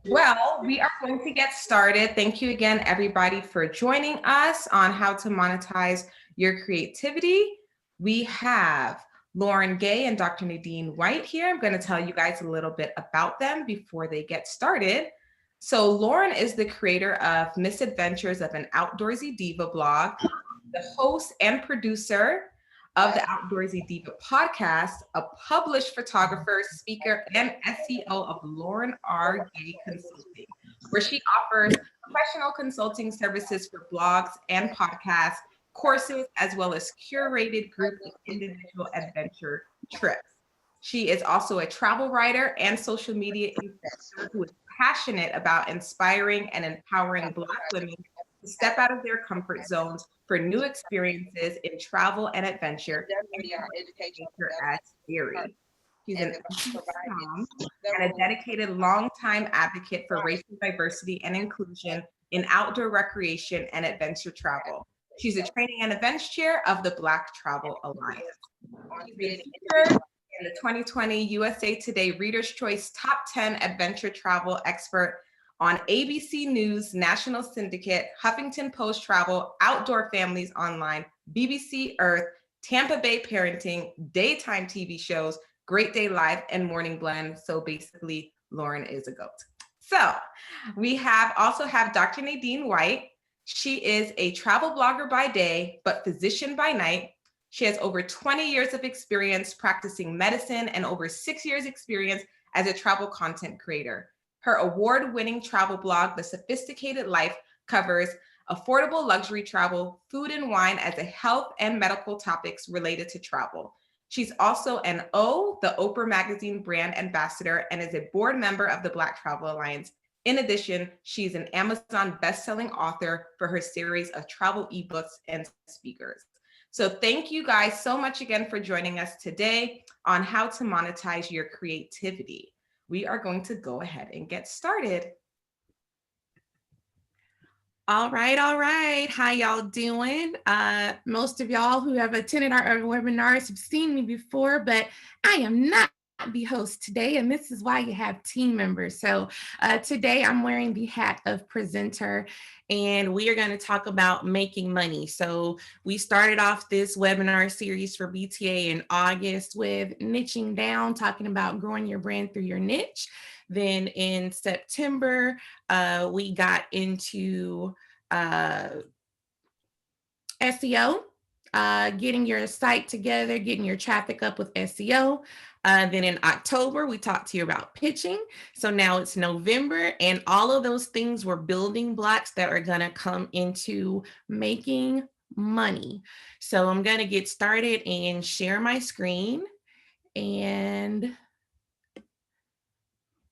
Well, we are going to get started. Thank you again, everybody, for joining us on how to monetize your creativity. We have Lauren Gay and Dr. Nadeen White here. I'm going to tell you guys a little bit about them before they get started. So, Lauren is the creator of Misadventures of an Outdoorsy Diva blog, the host and producer of the Outdoorsy Diva podcast, a published photographer, speaker, and SEO of Lauren R. Gay Consulting, where she offers professional consulting services for blogs and podcasts, courses, as well as curated group and individual adventure trips. She is also a travel writer and social media influencer who is passionate about inspiring and empowering Black women to step out of their comfort zones for new experiences in travel and adventure, and nature as theory. She's an empty mom and a dedicated longtime advocate for racial diversity and inclusion in outdoor recreation and adventure travel. She's a training and events chair of the Black Travel Alliance. She's been featured in the 2020 USA Today Reader's Choice Top 10 Adventure Travel Expert on ABC News, National Syndicate, Huffington Post Travel, Outdoor Families Online, BBC Earth, Tampa Bay Parenting, daytime TV shows, Great Day Live, and Morning Blend. So basically, Lauren is a goat. So we also have Dr. Nadeen White. She is a travel blogger by day, but physician by night. She has over 20 years of experience practicing medicine and over 6 years experience as a travel content creator. Her award-winning travel blog, The Sophisticated Life, covers affordable luxury travel, food and wine as a health and medical topics related to travel. She's also the Oprah Magazine brand ambassador, and is a board member of the Black Travel Alliance. In addition, she's an Amazon best-selling author for her series of travel ebooks and speakers. So thank you guys so much again for joining us today on how to monetize your creativity. We are going to go ahead and get started. All right. How y'all doing? Most of y'all who have attended our webinars have seen me before, but I am not the host today, and this is why you have team members. So today I'm wearing the hat of presenter, and we are going to talk about making money. So we started off this webinar series for BTA in August with niching down, talking about growing your brand through your niche. Then in September, we got into SEO, getting your site together, getting your traffic up with SEO. Then in October, we talked to you about pitching. So now it's November, and all of those things were building blocks that are going to come into making money. So I'm going to get started and share my screen, and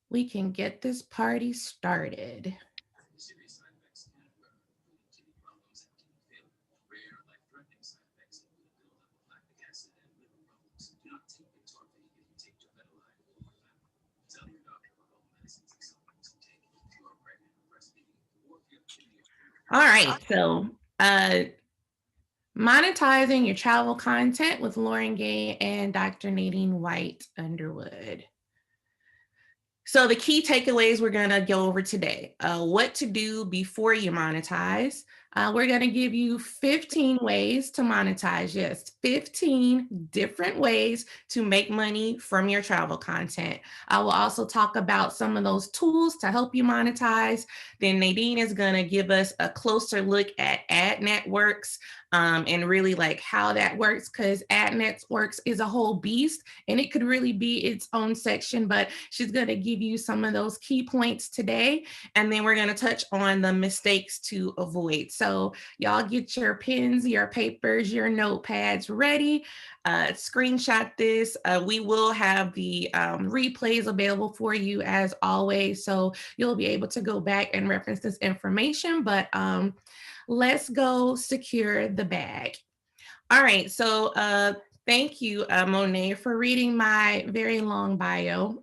we can get this party started. All right, so monetizing your travel content with Lauren Gay and Dr. Nadeen White Underwood. So the key takeaways we're going to go over today, what to do before you monetize. We're going to give you 15 ways to monetize. Yes, 15 different ways to make money from your travel content. I will also talk about some of those tools to help you monetize. Then Nadeen is going to give us a closer look at ad networks, and really like how that works, because ad networks is a whole beast and it could really be its own section, but she's going to give you some of those key points today. And then we're going to touch on the mistakes to avoid. So y'all get your pens, your papers, your notepads ready. Screenshot this. We will have the replays available for you as always, so you'll be able to go back and reference this information, but let's go secure the bag. All right, so thank you, Monet, for reading my very long bio,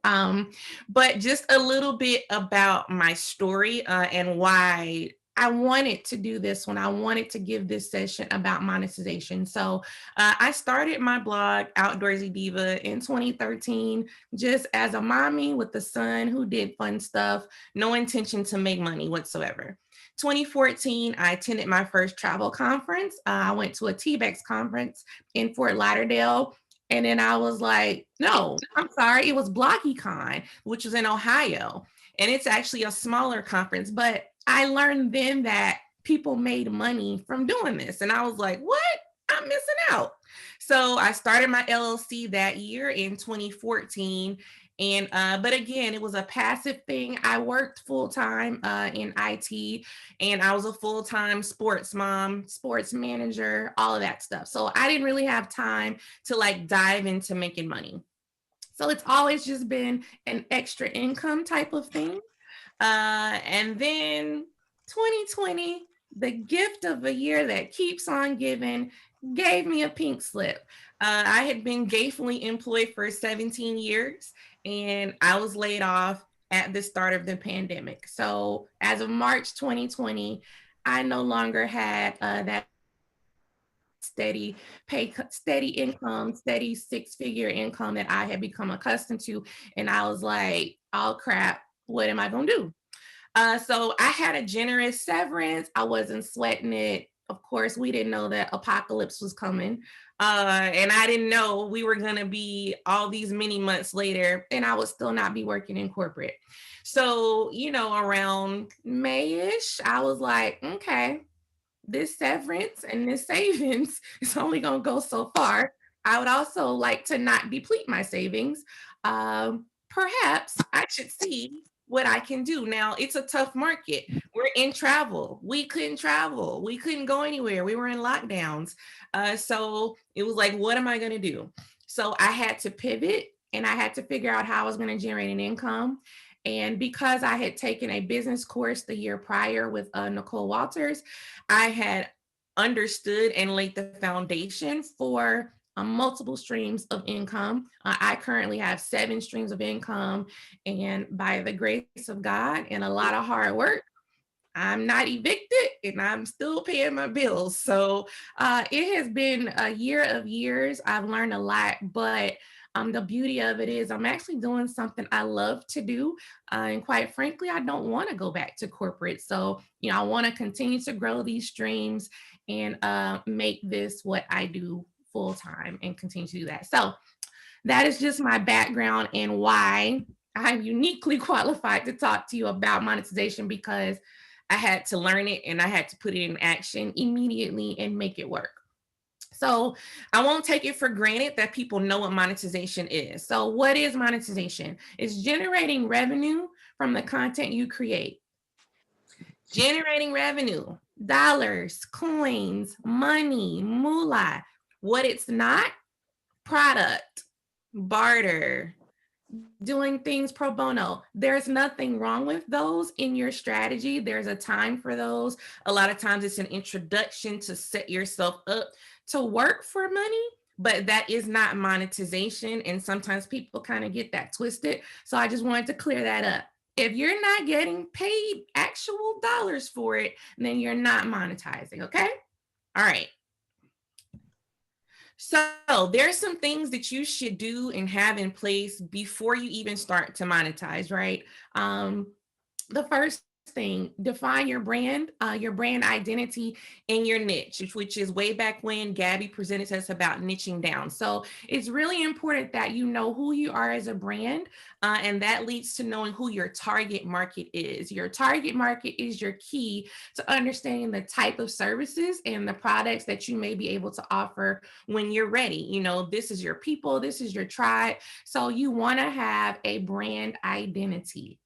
but just a little bit about my story and why I wanted to do this one. I wanted to give this session about monetization. So I started my blog, Outdoorsy Diva, in 2013, just as a mommy with a son who did fun stuff, no intention to make money whatsoever. 2014, I attended my first travel conference. I went to a TBEX conference in Fort Lauderdale. And then I was like, no, I'm sorry. It was BloggyCon, which was in Ohio. And it's actually a smaller conference, but I learned then that people made money from doing this. And I was like, what? I'm missing out. So I started my LLC that year in 2014. And but again, it was a passive thing. I worked full-time in IT, and I was a full-time sports mom, sports manager, all of that stuff. So I didn't really have time to like dive into making money. So it's always just been an extra income type of thing. And then 2020, the gift of a year that keeps on giving, gave me a pink slip. I had been gainfully employed for 17 years, and I was laid off at the start of the pandemic. So as of March 2020, I no longer had that steady pay, steady income, steady six-figure income that I had become accustomed to. And I was like, oh crap, what am I gonna do? So I had a generous severance. I wasn't sweating it. Of course, we didn't know that apocalypse was coming. And I didn't know we were going to be all these many months later, and I would still not be working in corporate. So, you know, around May-ish, I was like, okay, this severance and this savings is only going to go so far. I would also like to not deplete my savings. Perhaps I should see what I can do. Now, it's a tough market. We're in travel. We couldn't travel. We couldn't go anywhere. We were in lockdowns. So it was like, what am I going to do? So I had to pivot, and I had to figure out how I was going to generate an income. And because I had taken a business course the year prior with Nicole Walters, I had understood and laid the foundation for multiple streams of income. I currently have 7 streams of income, and by the grace of God and a lot of hard work, I'm not evicted and I'm still paying my bills. So it has been a year of years. I've learned a lot, but the beauty of it is I'm actually doing something I love to do. And quite frankly, I don't want to go back to corporate. So, you know, I want to continue to grow these streams and make this what I do full time and continue to do that. So that is just my background and why I'm uniquely qualified to talk to you about monetization, because I had to learn it and I had to put it in action immediately and make it work. So I won't take it for granted that people know what monetization is. So what is monetization? It's generating revenue from the content you create. Generating revenue, dollars, coins, money, moolah. What it's not: product, barter, doing things pro bono. There's nothing wrong with those in your strategy. There's a time for those. A lot of times it's an introduction to set yourself up to work for money, but that is not monetization. And sometimes people kind of get that twisted. So I just wanted to clear that up. If you're not getting paid actual dollars for it, then you're not monetizing. Okay. All right. So there's some things that you should do and have in place before you even start to monetize, right? The first thing, define your brand identity and your niche, which is way back when Gabby presented to us about niching down. So it's really important that you know who you are as a brand, and that leads to knowing who your target market is. Your target market is your key to understanding the type of services and the products that you may be able to offer when you're ready. You know, this is your people, this is your tribe. So you want to have a brand identity.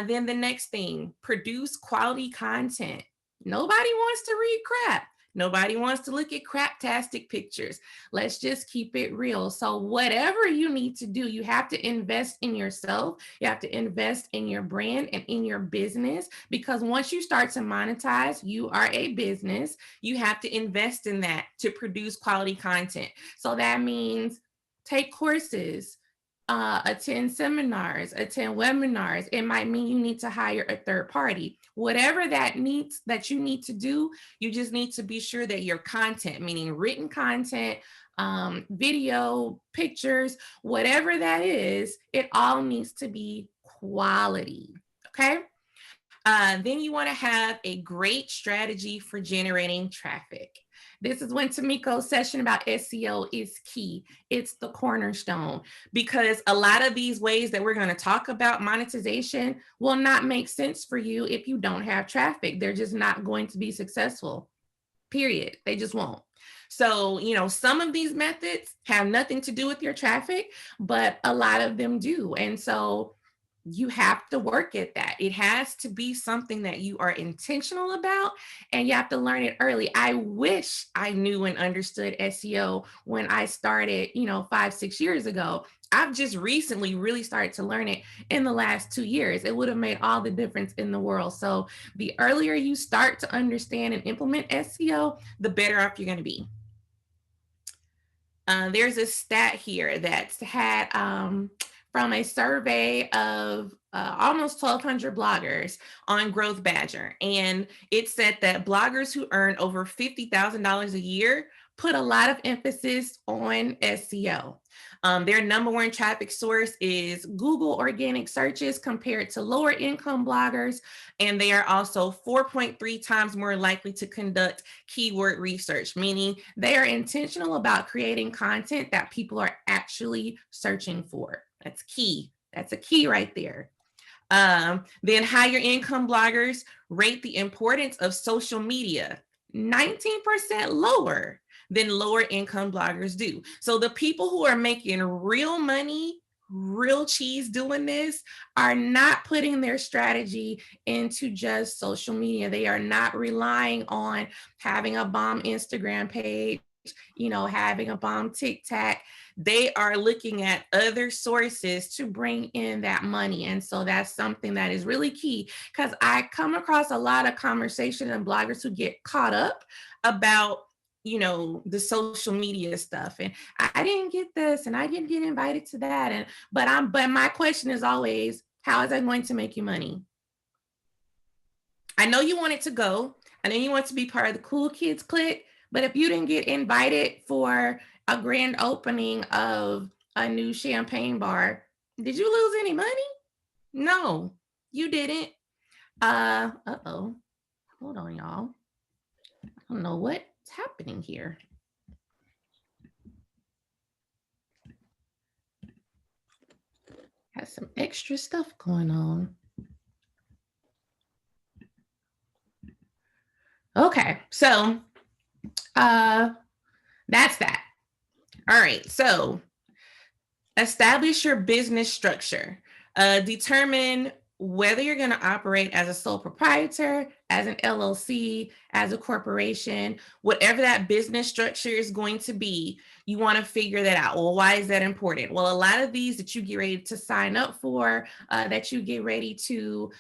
Then the next thing, produce quality content. Nobody wants to read crap. Nobody wants to look at craptastic pictures. Let's just keep it real. So whatever you need to do, you have to invest in yourself. You have to invest in your brand and in your business, because once you start to monetize, you are a business. You have to invest in that to produce quality content. So that means take courses, attend seminars, attend webinars. It might mean you need to hire a third party. Whatever that you need to do, you just need to be sure that your content, meaning written content, video, pictures, whatever that is, it all needs to be quality. Okay. Then you want to have a great strategy for generating traffic. This is when Tamiko's session about SEO is key. It's the cornerstone, because a lot of these ways that we're going to talk about monetization will not make sense for you if you don't have traffic. They're just not going to be successful, period. They just won't. So, some of these methods have nothing to do with your traffic, but a lot of them do. And so you have to work at that. It has to be something that you are intentional about, and you have to learn it early. I wish I knew and understood SEO when I started, 5-6 years ago. I've just recently really started to learn it in the last 2 years. It would have made all the difference in the world. So the earlier you start to understand and implement SEO, the better off you're going to be. There's a stat here that's had from a survey of almost 1,200 bloggers on Growth Badger. And it said that bloggers who earn over $50,000 a year put a lot of emphasis on SEO. Their number one traffic source is Google organic searches compared to lower income bloggers. And they are also 4.3 times more likely to conduct keyword research, meaning they are intentional about creating content that people are actually searching for. That's key. That's a key right there. Then higher income bloggers rate the importance of social media 19% lower than lower income bloggers do. So the people who are making real money, real cheese doing this, are not putting their strategy into just social media. They are not relying on having a bomb Instagram page, having a bomb TikTok. They are looking at other sources to bring in that money. And so that's something that is really key, because I come across a lot of conversation and bloggers who get caught up about the social media stuff, and I didn't get this and I didn't get invited to that, but my question is always, how is that going to make you money? I know you want it to go. I know you want to be part of the cool kids clique, but if you didn't get invited for a grand opening of a new champagne bar, did you lose any money? No, you didn't. Uh-oh. Hold on, y'all. I don't know what's happening here. Has some extra stuff going on. Okay, so that's that. All right, so establish your business structure. Determine whether you're going to operate as a sole proprietor, as an LLC, as a corporation, whatever that business structure is going to be, you want to figure that out. Well, why is that important? Well, a lot of these that you get ready to sign up for, that you get ready to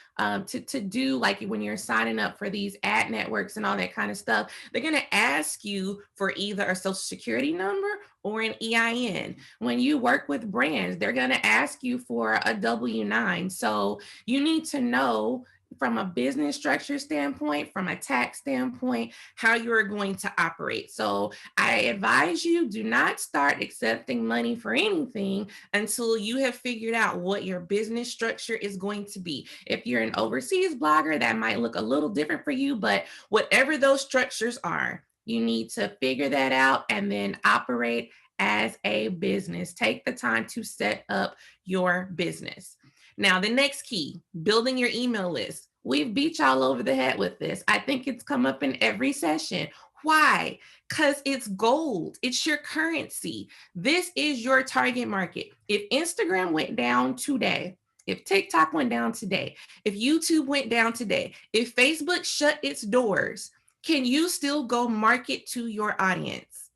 do, like when you're signing up for these ad networks and all that kind of stuff, they're going to ask you for either a social security number or an EIN. When you work with brands, they're going to ask you for a W-9. So you need to know, from a business structure standpoint, from a tax standpoint, how you are going to operate. So I advise you, do not start accepting money for anything until you have figured out what your business structure is going to be. If you're an overseas blogger, that might look a little different for you, but whatever those structures are, you need to figure that out and then operate as a business. Take the time to set up your business. Now, the next key, building your email list. We've beat y'all over the head with this. I think it's come up in every session. Why? Because it's gold. It's your currency. This is your target market. If Instagram went down today, if TikTok went down today, if YouTube went down today, if Facebook shut its doors, can you still go market to your audience?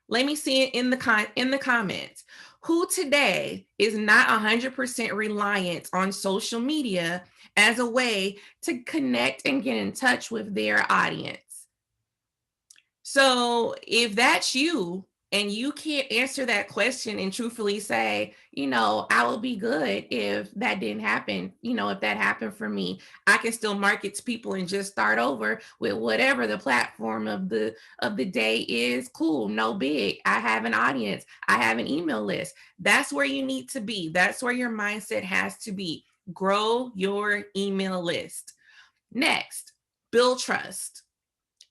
Let me see it in the comments. Who today is not 100% reliant on social media as a way to connect and get in touch with their audience? So if that's you And you can't answer that question and truthfully say, I will be good if that didn't happen. If that happened for me, I can still market to people and just start over with whatever the platform of the day is. Cool, no big. I have an audience. I have an email list. That's where you need to be. That's where your mindset has to be. Grow your email list. Next, build trust.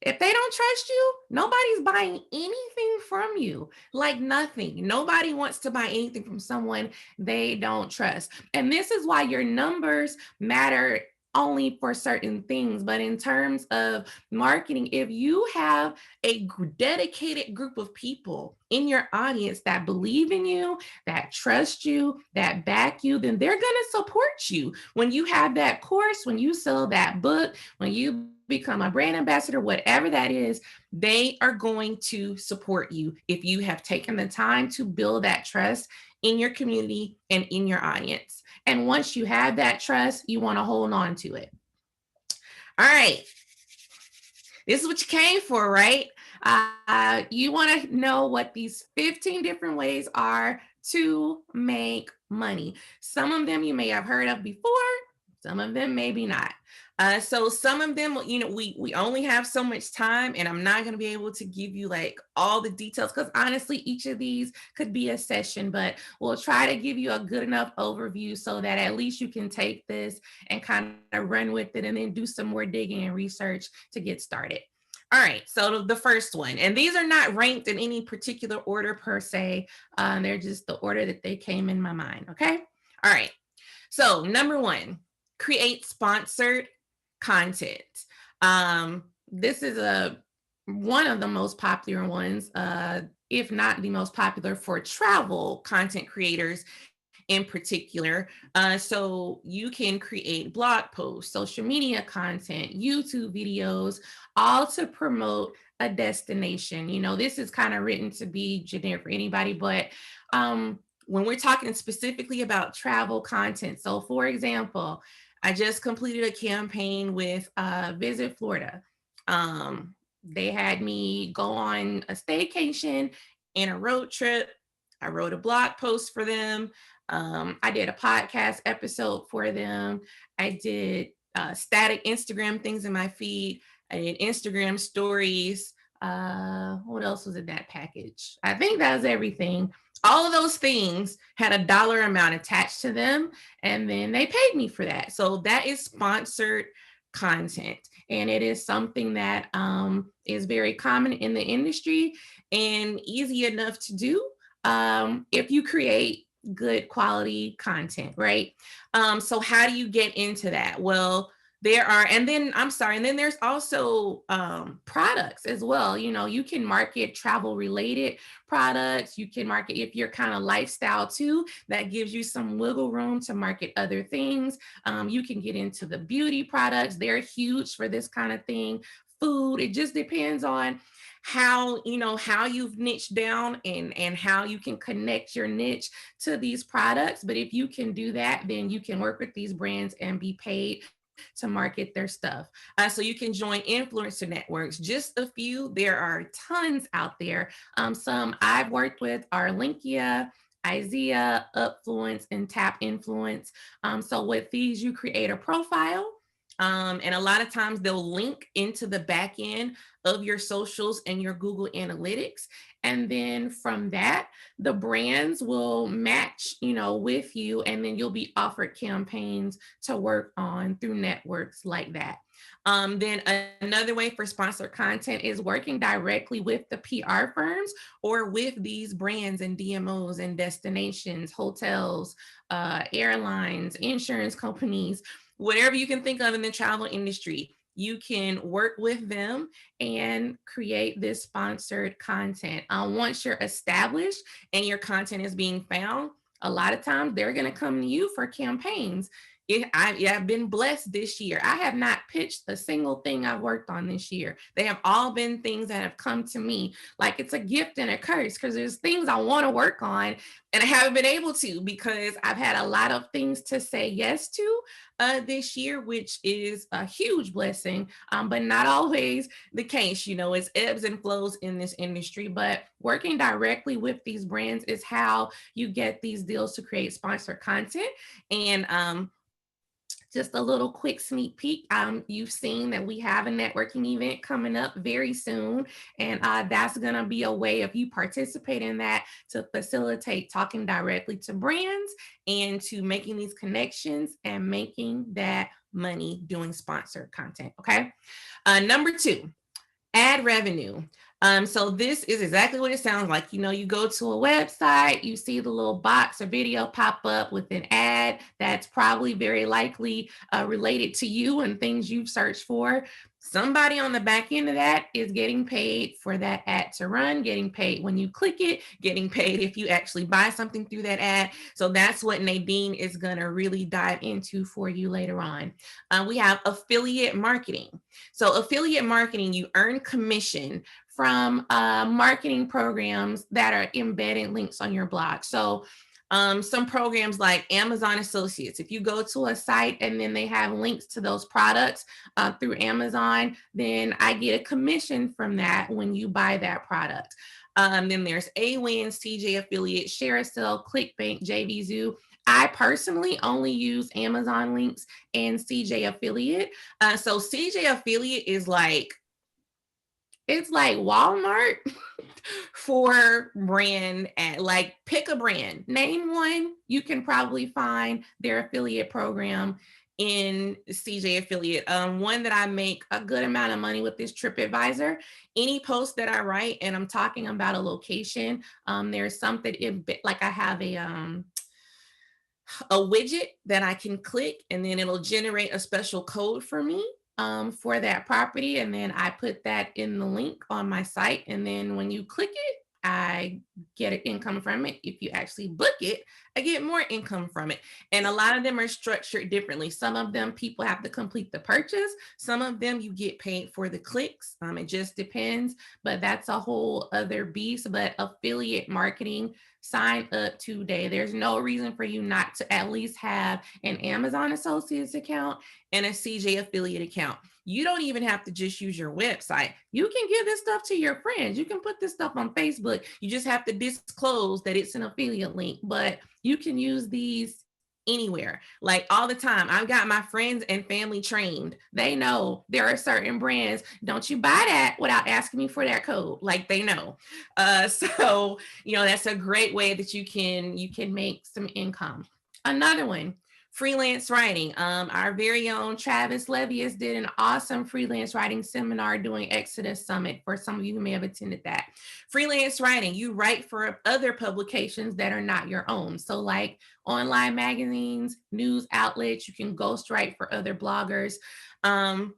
If they don't trust you, nobody's buying anything from you. Like nothing. Nobody wants to buy anything from someone they don't trust. And this is why your numbers matter only for certain things. But in terms of marketing, if you have a dedicated group of people in your audience that believe in you, that trust you, that back you, then they're going to support you. When you have that course, when you sell that book, when you become a brand ambassador, whatever that is, they are going to support you if you have taken the time to build that trust in your community and in your audience. And once you have that trust, you want to hold on to it. All right. This is what you came for, right? You want to know what these 15 different ways are to make money. Some of them you may have heard of before, some of them maybe not. So some of them, we only have so much time, and I'm not going to be able to give you like all the details because honestly, each of these could be a session, but we'll try to give you a good enough overview so that at least you can take this and kind of run with it and then do some more digging and research to get started. All right, so the first one, and these are not ranked in any particular order per se. They're just the order that they came in my mind, okay? All right, so number one, create sponsored content. This is one of the most popular ones, if not the most popular for travel content creators in particular. So you can create blog posts, social media content, YouTube videos, all to promote a destination. This is kind of written to be generic for anybody, but when we're talking specifically about travel content, so for example, I just completed a campaign with Visit Florida. They had me go on a staycation and a road trip. I wrote a blog post for them. I did a podcast episode for them. I did static Instagram things in my feed. I did Instagram stories. What else was in that package? I think that was everything. All of those things had a dollar amount attached to them, and then they paid me for that. So that is sponsored content, and it is something that is very common in the industry and easy enough to do if you create good quality content, right? So how do you get into that? Well, and then there's also products as well. You can market travel related products. You can market if you're kind of lifestyle too, that gives you some wiggle room to market other things. You can get into the beauty products. They're huge for this kind of thing. Food, it just depends on how you've niched down and how you can connect your niche to these products. But if you can do that, then you can work with these brands and be paid to market their stuff. So you can join influencer networks, just a few. There are tons out there. Some I've worked with are Linkia, Izea, Upfluence, and Tap Influence. So with these, you create a profile. And a lot of times they'll link into the back end of your socials and your Google Analytics. And then from that, the brands will match, with you, and then you'll be offered campaigns to work on through networks like that. Then another way for sponsored content is working directly with the PR firms or with these brands and DMOs and destinations, hotels, airlines, insurance companies, whatever you can think of in the travel industry. You can work with them and create this sponsored content. Once you're established and your content is being found, a lot of times they're going to come to you for campaigns. I've been blessed this year. I have not pitched a single thing I've worked on this year. They have all been things that have come to me. Like it's a gift and a curse, because there's things I want to work on and I haven't been able to because I've had a lot of things to say yes to this year, which is a huge blessing, but not always the case. It's ebbs and flows in this industry, but working directly with these brands is how you get these deals to create sponsored content. And just a little quick sneak peek. You've seen that we have a networking event coming up very soon, and that's going to be a way of you participate in that to facilitate talking directly to brands and to making these connections and making that money doing sponsored content. Okay. Number 2, ad revenue. So this is exactly what it sounds like. You go to a website, you see the little box or video pop up with an ad that's probably very likely related to you and things you've searched for. Somebody on the back end of that is getting paid for that ad to run, getting paid when you click it, getting paid if you actually buy something through that ad. So that's what Nadeen is going to really dive into for you later on. We have affiliate marketing. So affiliate marketing, you earn commission from marketing programs that are embedding links on your blog. So some programs like Amazon Associates, if you go to a site and then they have links to those products through Amazon, then I get a commission from that when you buy that product. Then there's AWINS, CJ Affiliate, ShareASale, ClickBank, JVZoo. I personally only use Amazon links and CJ Affiliate. So CJ Affiliate is it's like Walmart for brand ad. Like pick a brand, name one, you can probably find their affiliate program in CJ Affiliate. One that I make a good amount of money with is TripAdvisor. Any post that I write and I'm talking about a location, there's something like I have a widget that I can click and then it'll generate a special code for me for that property. And then I put that in the link on my site. And then when you click it, I get an income from it. If you actually book it, I get more income from it. And a lot of them are structured differently. Some of them people have to complete the purchase. Some of them you get paid for the clicks. It just depends, but that's a whole other beast. But affiliate marketing, sign up today. There's no reason for you not to at least have an Amazon Associates account and a CJ Affiliate account. You don't even have to just use your website. You can give this stuff to your friends. You can put this stuff on Facebook. You just have to disclose that it's an affiliate link, but you can use these anywhere, like all the time. I've got my friends and family trained. They know there are certain brands. Don't you buy that without asking me for that code. Like they know. So, that's a great way that you can make some income. Another one, freelance writing. Our very own Travis Levius did an awesome freelance writing seminar doing Exodus Summit for some of you who may have attended that. Freelance writing, you write for other publications that are not your own. So like online magazines, news outlets, you can ghostwrite for other bloggers. Some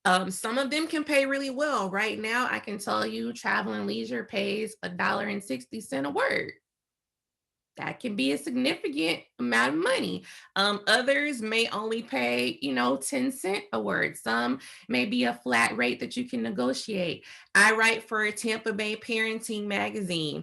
of them can pay really well. Right now, I can tell you Travel and Leisure pays $1.60 a word. That can be a significant amount of money. Others may only pay, 10 cents a word. Some may be a flat rate that you can negotiate. I write for a Tampa Bay Parenting Magazine.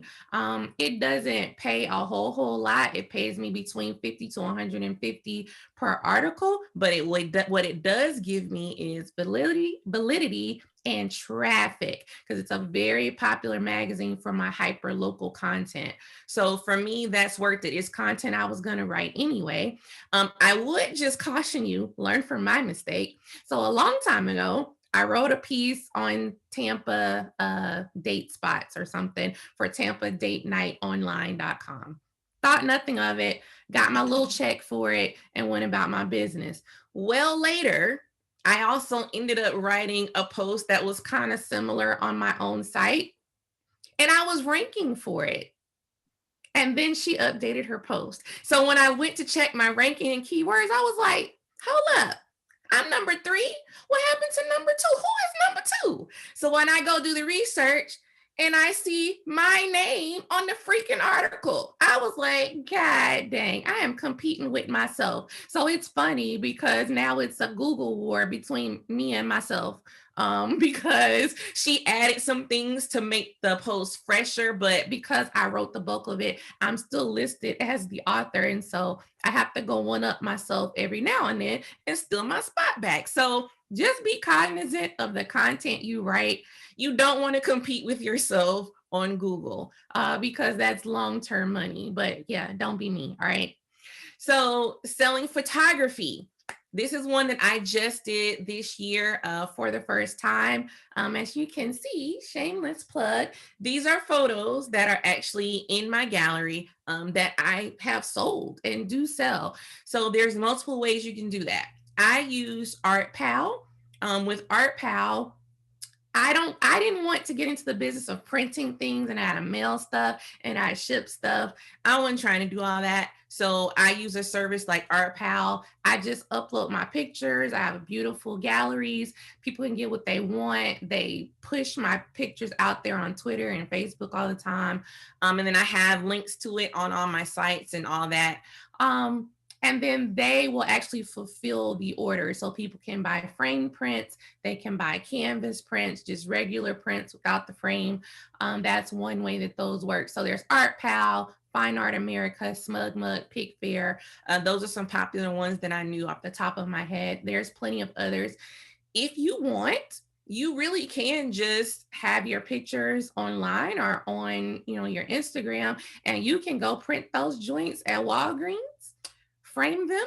It doesn't pay a whole lot. It pays me between $50 to $150 per article, but what it does give me is validity and traffic, because it's a very popular magazine for my hyper local content. So for me, that's worth it. It's content I was going to write anyway. I would just caution you, learn from my mistake. So a long time ago, I wrote a piece on Tampa date spots or something for TampaDateNightOnline.com. Thought nothing of it, got my little check for it, and went about my business. Well, later, I also ended up writing a post that was kind of similar on my own site, and I was ranking for it. And then she updated her post. So when I went to check my ranking and keywords, I was like, hold up, I'm number 3. What happened to number 2? Who is number 2? So when I go do the research, and I see my name on the freaking article. I was like, God dang, I am competing with myself. So it's funny because now it's a Google war between me and myself. Because she added some things to make the post fresher, but because I wrote the bulk of it, I'm still listed as the author. And so I have to go one up myself every now and then and steal my spot back. So just be cognizant of the content you write. You don't want to compete with yourself on Google because that's long-term money. But yeah, don't be me. All right. So selling photography. This is one that I just did this year for the first time. As you can see, shameless plug, these are photos that are actually in my gallery that I have sold and do sell. So there's multiple ways you can do that. I use ArtPal. With ArtPal, I didn't want to get into the business of printing things and I had to mail stuff and I ship stuff. I wasn't trying to do all that. So I use a service like ArtPal. I just upload my pictures. I have beautiful galleries. People can get what they want. They push my pictures out there on Twitter and Facebook all the time. And then I have links to it on all my sites and all that. And then they will actually fulfill the order. So people can buy frame prints, they can buy canvas prints, just regular prints without the frame. That's one way that those work. So there's ArtPal, Fine Art America, Smug Mug, Pickfair. Those are some popular ones that I knew off the top of my head. There's plenty of others. If you want, you really can just have your pictures online or on, your Instagram, and you can go print those joints at Walgreens, frame them,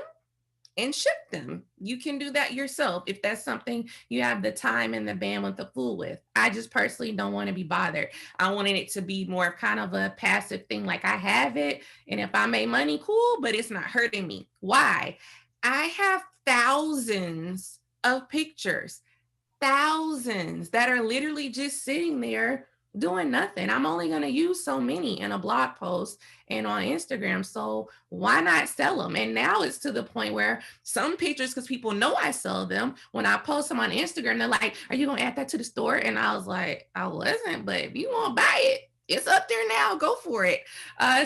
and ship them. You can do that yourself if that's something you have the time and the bandwidth to fool with. I just personally don't want to be bothered. I wanted it to be more kind of a passive thing, like I have it, and if I make money, cool, but it's not hurting me. Why? I have thousands of pictures, thousands that are literally just sitting there doing nothing. I'm only going to use so many in a blog post and on Instagram. So why not sell them? And now it's to the point where some pictures, because people know I sell them, when I post them on Instagram, they're like, are you going to add that to the store? And I was like, I wasn't, but if you want to buy it, it's up there now. Go for it.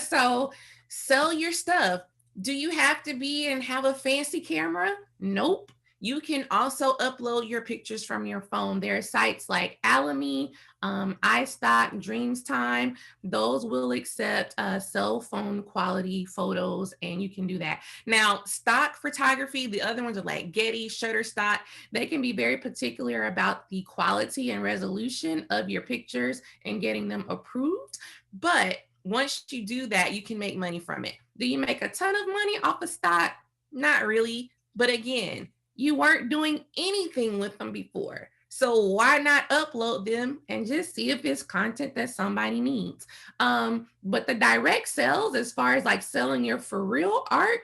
So sell your stuff. Do you have to be and have a fancy camera? Nope. You can also upload your pictures from your phone. There are sites like Alamy, iStock, Dreamstime. Those will accept cell phone quality photos, and you can do that. Now, stock photography, the other ones are like Getty, Shutterstock. They can be very particular about the quality and resolution of your pictures and getting them approved. But once you do that, you can make money from it. Do you make a ton of money off of stock? Not really. But again, you weren't doing anything with them before. So why not upload them and just see if it's content that somebody needs? But the direct sales, as far as like selling your for real art,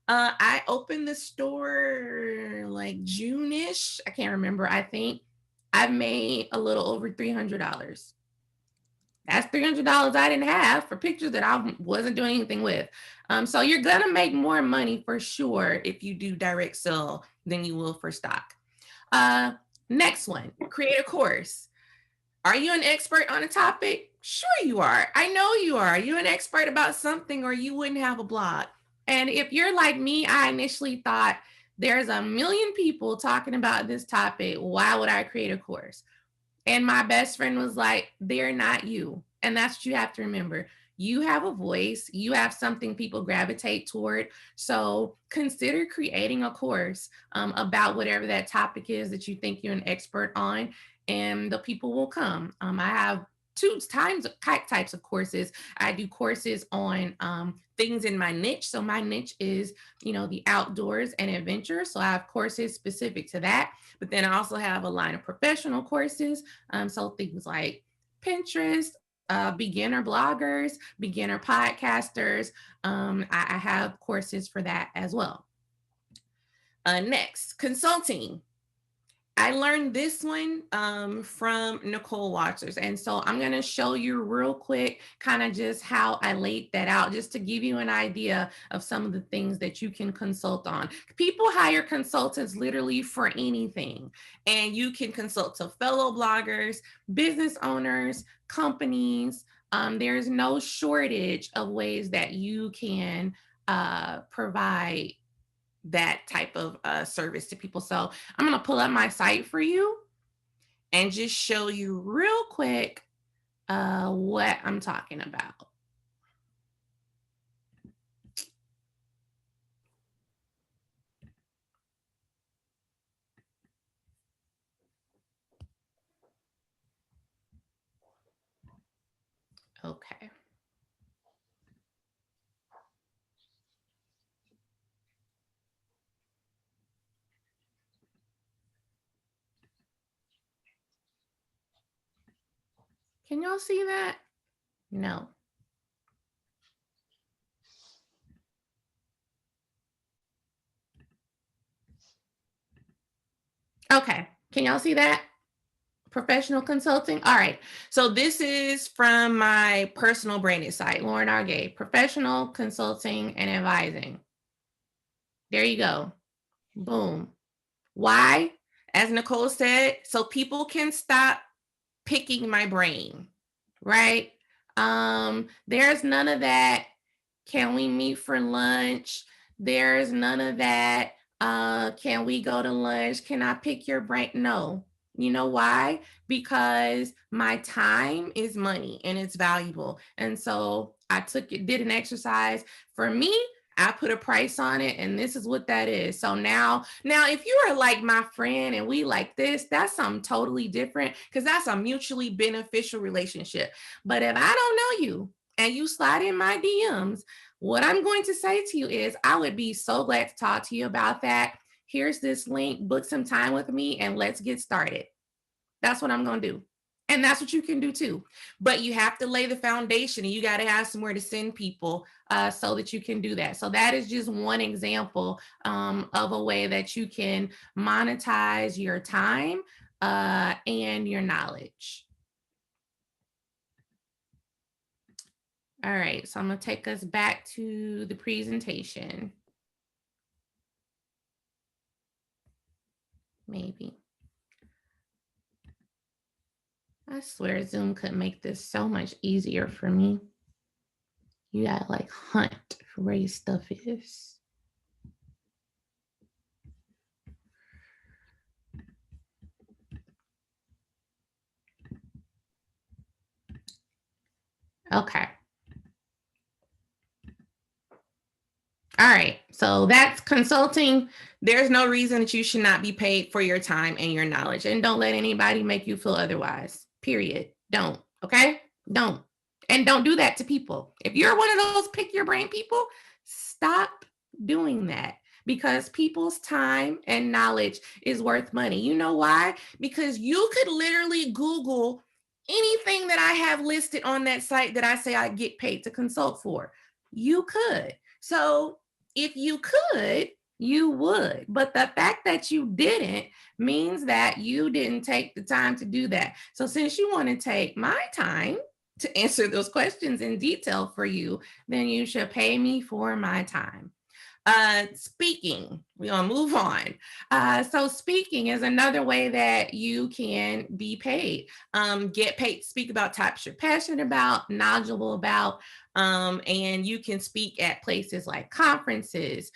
I opened the store like June-ish. I can't remember. I think I've made a little over $300. That's $300 I didn't have for pictures that I wasn't doing anything with. So you're going to make more money for sure if you do direct sell than you will for stock. Next one, create a course. Are you an expert on a topic? Sure you are. I know you are. You're an expert about something or you wouldn't have a blog. And if you're like me, I initially thought there's a million people talking about this topic. Why would I create a course? And my best friend was like, they're not you. And that's what you have to remember. You have a voice, you have something people gravitate toward. So consider creating a course about whatever that topic is that you think you're an expert on, and the people will come. I have two types of courses. I do courses on things in my niche. So my niche is, the outdoors and adventure. So I have courses specific to that. But then I also have a line of professional courses. So things like Pinterest, beginner bloggers, beginner podcasters. I have courses for that as well. Next, consulting. I learned this one from Nicole Waters. And so I'm going to show you real quick, kind of just how I laid that out, just to give you an idea of some of the things that you can consult on. People hire consultants literally for anything. And you can consult to fellow bloggers, business owners, companies. There's no shortage of ways that you can provide that type of service to people. So I'm going to pull up my site for you and just show you real quick what I'm talking about. Okay. Can y'all see that? No. Okay. Can y'all see that? Professional consulting. All right. So this is from my personal branded site, Lauren R. Gay, professional consulting and advising. There you go. Boom. Why? As Nicole said, so people can stop picking my brain, right? There's none of that. Can we meet for lunch? There's none of that. Can we go to lunch? Can I pick your brain? No. You know why? Because my time is money and it's valuable. And so I did an exercise. For me, I put a price on it, and this is what that is. So now if you are like my friend and we like this, that's something totally different, because that's a mutually beneficial relationship. But if I don't know you and you slide in my DMs, what I'm going to say to you is, I would be so glad to talk to you about that. Here's this link, book some time with me, and let's get started. That's what I'm going to do. And that's what you can do too. But you have to lay the foundation, and you got to have somewhere to send people so that you can do that. So that is just one example of a way that you can monetize your time and your knowledge. All right, so I'm going to take us back to the presentation. Maybe. I swear Zoom could make this so much easier for me. You gotta like hunt for where your stuff is. Okay. All right, so that's consulting. There's no reason that you should not be paid for your time and your knowledge. And don't let anybody make you feel otherwise, period. Don't, okay? Don't. And don't do that to people. If you're one of those pick your brain people, stop doing that, because people's time and knowledge is worth money. You know why? Because you could literally Google anything that I have listed on that site that I say I get paid to consult for. You could. So if you could, you would. But the fact that you didn't means that you didn't take the time to do that. So since you want to take my time to answer those questions in detail for you, then you should pay me for my time. Speaking, we're gonna move on. So speaking is another way that you can be paid. Get paid to speak about topics you're passionate about, knowledgeable about, and you can speak at places like conferences,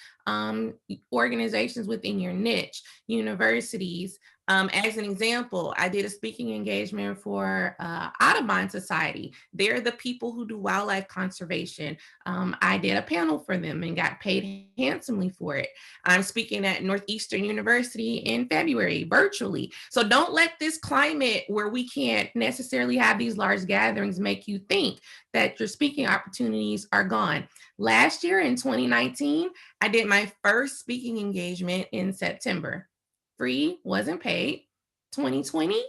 organizations within your niche, universities. As an example, I did a speaking engagement for Audubon Society. They're the people who do wildlife conservation. I did a panel for them and got paid handsomely for it. I'm speaking at Northeastern University in February, virtually. So don't let this climate where we can't necessarily have these large gatherings make you think that your speaking opportunities are gone. Last year in 2019, I did my first speaking engagement in September. Free, wasn't paid. 2020,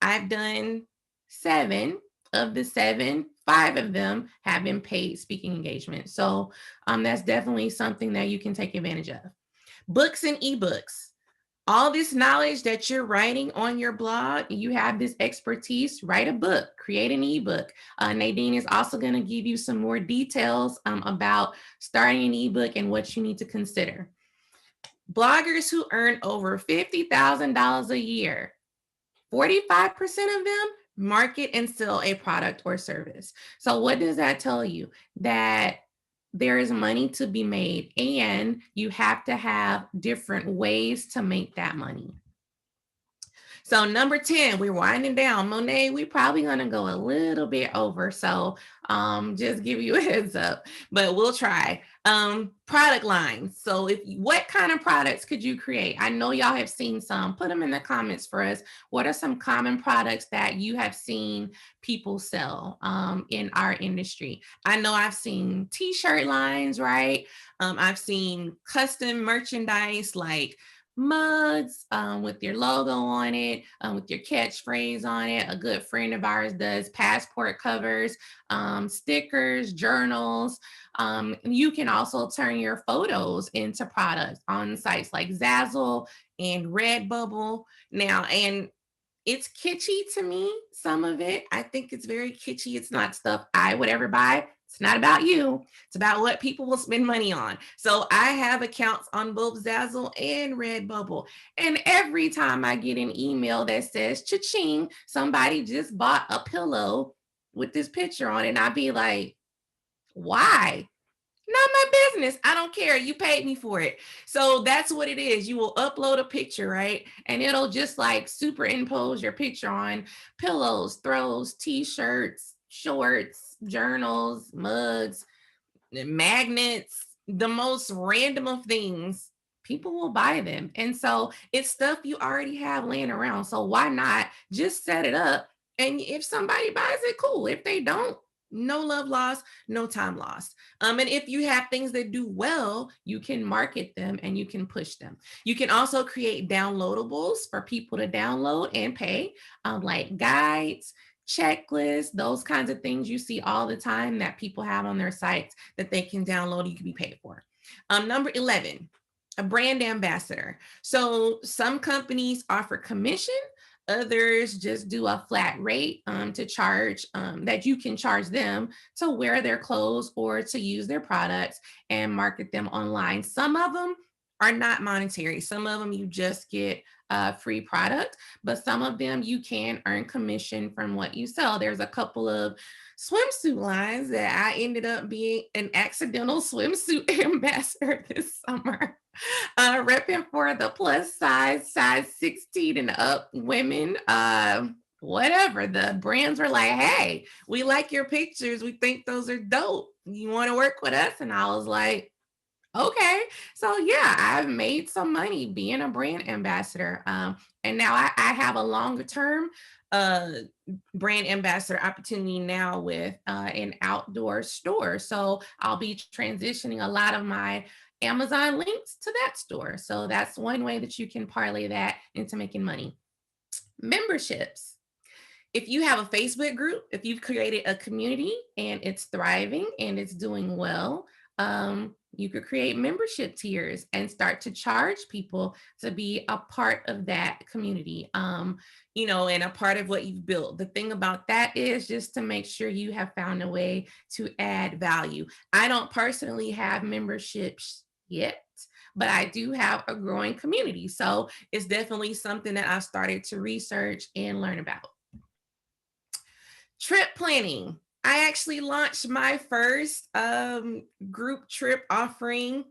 I've done 7 of the 7, 5 of them have been paid speaking engagements. So that's definitely something that you can take advantage of. Books and ebooks. All this knowledge that you're writing on your blog, you have this expertise, write a book, create an ebook. Nadeen is also going to give you some more details about starting an ebook and what you need to consider. Bloggers who earn over $50,000 a year, 45% of them market and sell a product or service. So what does that tell you? That there is money to be made, and you have to have different ways to make that money. So number 10, we're winding down. Monet, we're probably going to go a little bit over. So just give you a heads up, but we'll try. Product lines. So what kind of products could you create? I know y'all have seen some. Put them in the comments for us. What are some common products that you have seen people sell in our industry? I know I've seen t-shirt lines, right? I've seen custom merchandise like mugs with your logo on it, with your catchphrase on it. A good friend of ours does passport covers, stickers, journals. You can also turn your photos into products on sites like Zazzle and Redbubble. Now, and it's kitschy to me, some of it. I think it's very kitschy. It's not stuff I would ever buy. It's not about you. It's about what people will spend money on. So I have accounts on both Zazzle and Redbubble. And every time I get an email that says, cha-ching, somebody just bought a pillow with this picture on it, and I'd be like, why? Not my business. I don't care. You paid me for it. So that's what it is. You will upload a picture, right? And it'll just like superimpose your picture on pillows, throws, t-shirts, shorts, journals, mugs, magnets, the most random of things. People will buy them. And so it's stuff you already have laying around. So why not just set it up? And if somebody buys it, cool. If they don't, no love lost, no time lost. And if you have things that do well, you can market them and you can push them. You can also create downloadables for people to download and pay, like guides, checklists, those kinds of things you see all the time that people have on their sites that they can download, you can be paid for. Number 11, a brand ambassador. So some companies offer commission, others just do a flat rate to charge, that you can charge them to wear their clothes or to use their products and market them online. Some of them are not monetary. Some of them you just get a free product, but some of them you can earn commission from what you sell. There's a couple of swimsuit lines that I ended up being an accidental swimsuit ambassador this summer. Repping for the plus size 16 and up women. Whatever, the brands were like, hey, we like your pictures, we think those are dope, you want to work with us? And I was like, okay. So yeah, I've made some money being a brand ambassador. And now I have a longer term brand ambassador opportunity now with an outdoor store. So I'll be transitioning a lot of my Amazon links to that store. So that's one way that you can parlay that into making money. Memberships. If you have a Facebook group, if you've created a community and it's thriving and it's doing well, you could create membership tiers and start to charge people to be a part of that community, and a part of what you've built. The thing about that is just to make sure you have found a way to add value. I don't personally have memberships yet, but I do have a growing community. So it's definitely something that I've started to research and learn about. Trip planning. I actually launched my first group trip offering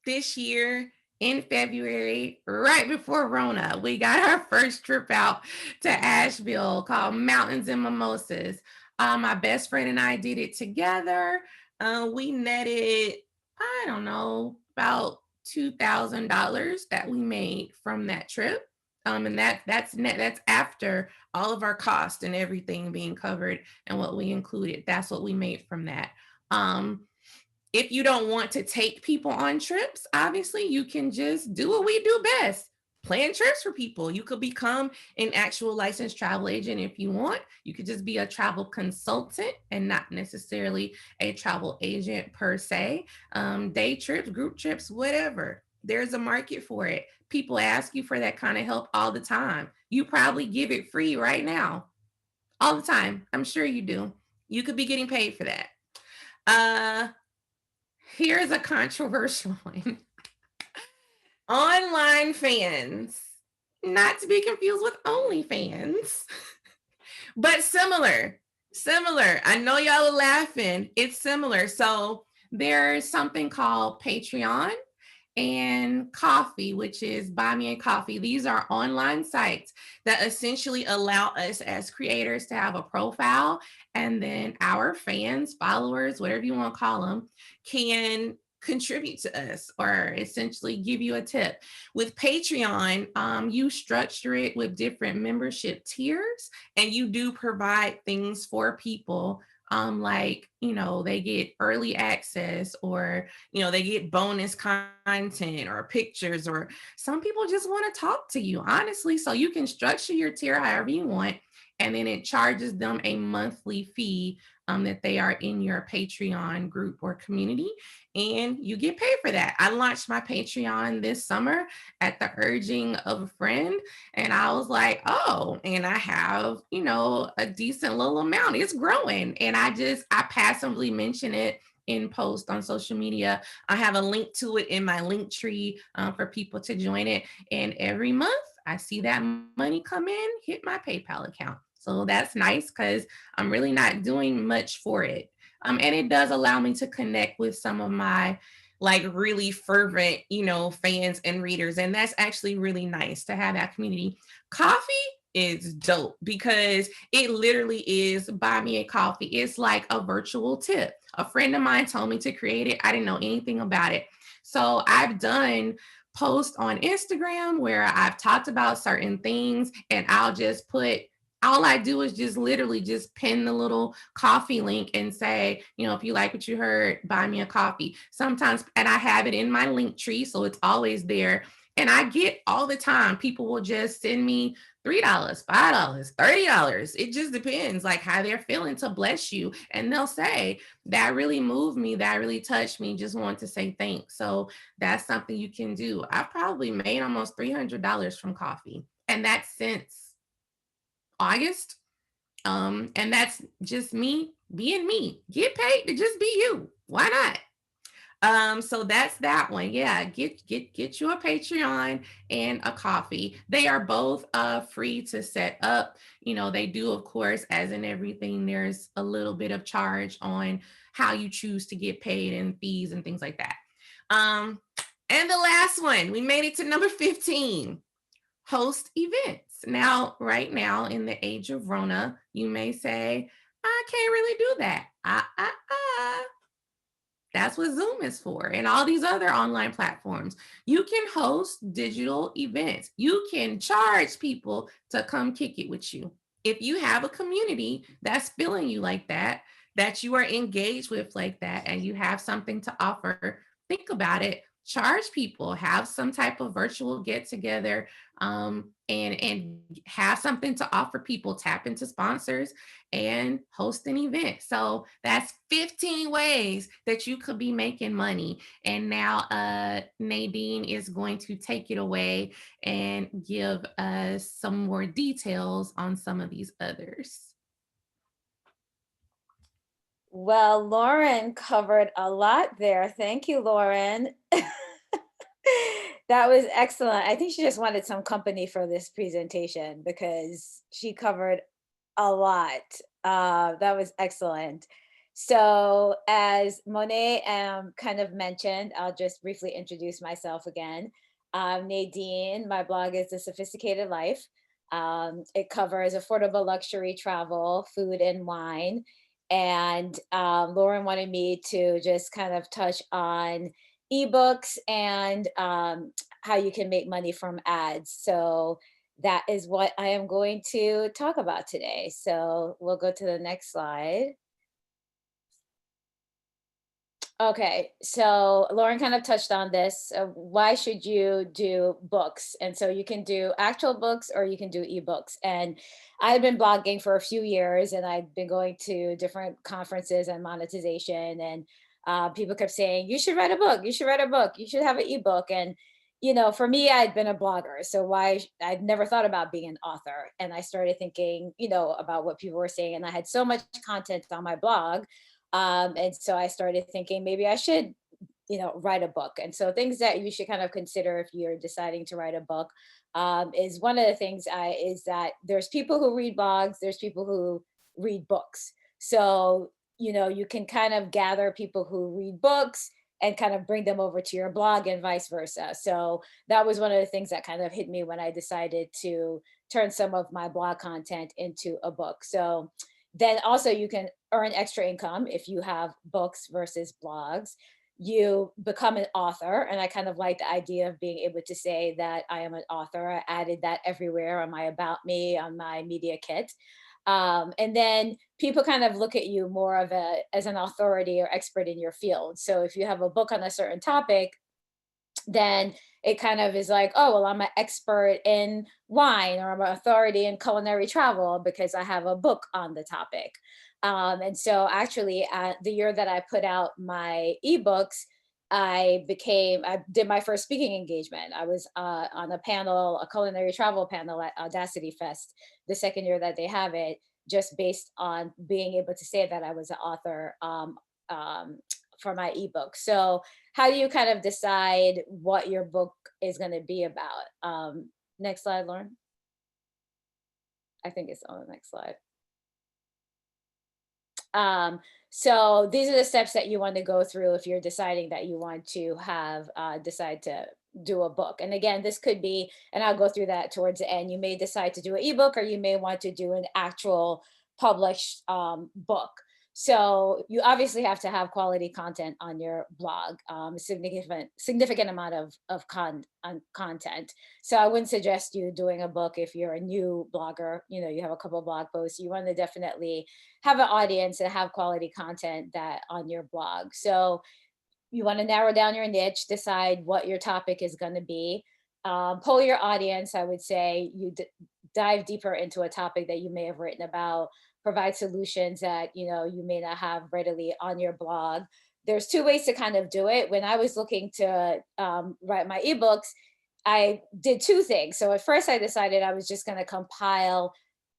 this year in February, right before Rona. We got our first trip out to Asheville called Mountains and Mimosas. My best friend and I did it together. We netted, I don't know, about $2,000 that we made from that trip. And that's net, that's after all of our costs and everything being covered and what we included. That's what we made from that. If you don't want to take people on trips, obviously you can just do what we do best. Plan trips for people. You could become an actual licensed travel agent if you want. You could just be a travel consultant and not necessarily a travel agent per se. Day trips, group trips, whatever. There's a market for it. People ask you for that kind of help all the time. You probably give it free right now, all the time. I'm sure you do. You could be getting paid for that. Here's a controversial one. Online fans, not to be confused with OnlyFans, but similar. Similar. I know y'all are laughing. It's similar. So there's something called Patreon and Coffee, which is Buy Me a Coffee. These are online sites that essentially allow us as creators to have a profile, and then our fans, followers, whatever you want to call them, can contribute to us or essentially give you a tip. With Patreon, you structure it with different membership tiers, and you do provide things for people, like, they get early access, or they get bonus content or pictures, or some people just want to talk to you, honestly. So you can structure your tier however you want, and then it charges them a monthly fee, that they are in your Patreon group or community, and you get paid for that. I launched my Patreon this summer at the urging of a friend, and I was like, oh, and I have, a decent little amount. It's growing. And I passively mention it in posts on social media. I have a link to it in my link tree, for people to join it. And every month I see that money come in, hit my PayPal account. So that's nice because I'm really not doing much for it. And it does allow me to connect with some of my really fervent, fans and readers. And that's actually really nice to have that community. Coffee is dope because it literally is Buy Me a Coffee. It's like a virtual tip. A friend of mine told me to create it. I didn't know anything about it. So I've done posts on Instagram where I've talked about certain things, and I'll just put, all I do is just literally just pin the little coffee link and say, if you like what you heard, buy me a coffee. Sometimes, and I have it in my link tree, so it's always there. And I get all the time, people will just send me $3, $5, $30. It just depends like how they're feeling to bless you. And they'll say, that really moved me, that really touched me, just want to say thanks. So that's something you can do. I've probably made almost $300 from coffee, and that's since August. And that's just me being me. Get paid to just be you. Why not? So that's that one. Yeah, get you a Patreon and a coffee. They are both free to set up. They do, of course, as in everything, there's a little bit of charge on how you choose to get paid and fees and things like that. And the last one, we made it to number 15. Host events. Now, right now, in the age of Rona, you may say, I can't really do that. That's what Zoom is for, and all these other online platforms. You can host digital events. You can charge people to come kick it with you. If you have a community that's feeling you like that you are engaged with like that, and you have something to offer, think about it. Charge people, have some type of virtual get together, and have something to offer people, tap into sponsors and host an event. So that's 15 ways that you could be making money. And now Nadeen is going to take it away and give us some more details on some of these others. Well, Lauren covered a lot there. Thank you, Lauren. That was excellent. I think she just wanted some company for this presentation because she covered a lot. That was excellent. So as Monet kind of mentioned, I'll just briefly introduce myself again. Nadeen, my blog is The Sophisticated Life. It covers affordable luxury travel, food, and wine. And Lauren wanted me to just kind of touch on ebooks and how you can make money from ads. So that is what I am going to talk about today. So we'll go to the next slide. Okay, so Lauren kind of touched on this. Why should you do books? And so you can do actual books or you can do ebooks. And I've been blogging for a few years, and I've been going to different conferences and monetization. And people kept saying, you should write a book, you should write a book, you should have an ebook. And you know, for me, I'd been a blogger, so I'd never thought about being an author. And I started thinking, you know, about what people were saying, and I had so much content on my blog. And so I started thinking maybe I should, you know, write a book. And so things that you should kind of consider if you're deciding to write a book, is one of the things is that there's people who read blogs, there's people who read books. So, you know, you can kind of gather people who read books and kind of bring them over to your blog and vice versa. So that was one of the things that kind of hit me when I decided to turn some of my blog content into a book. So then also you can earn extra income if you have books versus blogs. You become an author, and I kind of like the idea of being able to say that I am an author. I added that everywhere on my about me, on my media kit. And then people kind of look at you more of as an authority or expert in your field. So if you have a book on a certain topic, then it kind of is like, oh, well, I'm an expert in wine, or I'm an authority in culinary travel because I have a book on the topic. And so actually, the year that I put out my ebooks, I did my first speaking engagement. I was on a panel, a culinary travel panel at Audacity Fest, the second year that they have it, just based on being able to say that I was an author, um, for my ebook. So how do you kind of decide what your book is going to be about? Next slide, Lauren. I think it's on the next slide. So these are the steps that you want to go through if you're deciding that you want to decide to do a book. And again, this could be, and I'll go through that towards the end. You may decide to do an ebook, or you may want to do an actual published book. So you obviously have to have quality content on your blog, significant amount of content. So I wouldn't suggest you doing a book if you're a new blogger. You know, you have a couple of blog posts. You want to definitely have an audience and have quality content that on your blog. So you want to narrow down your niche, decide what your topic is going to be, poll your audience. I would say you dive deeper into a topic that you may have written about, provide solutions that, you know, you may not have readily on your blog. There's two ways to kind of do it. When I was looking to write my ebooks, I did two things. So at first I decided I was just going to compile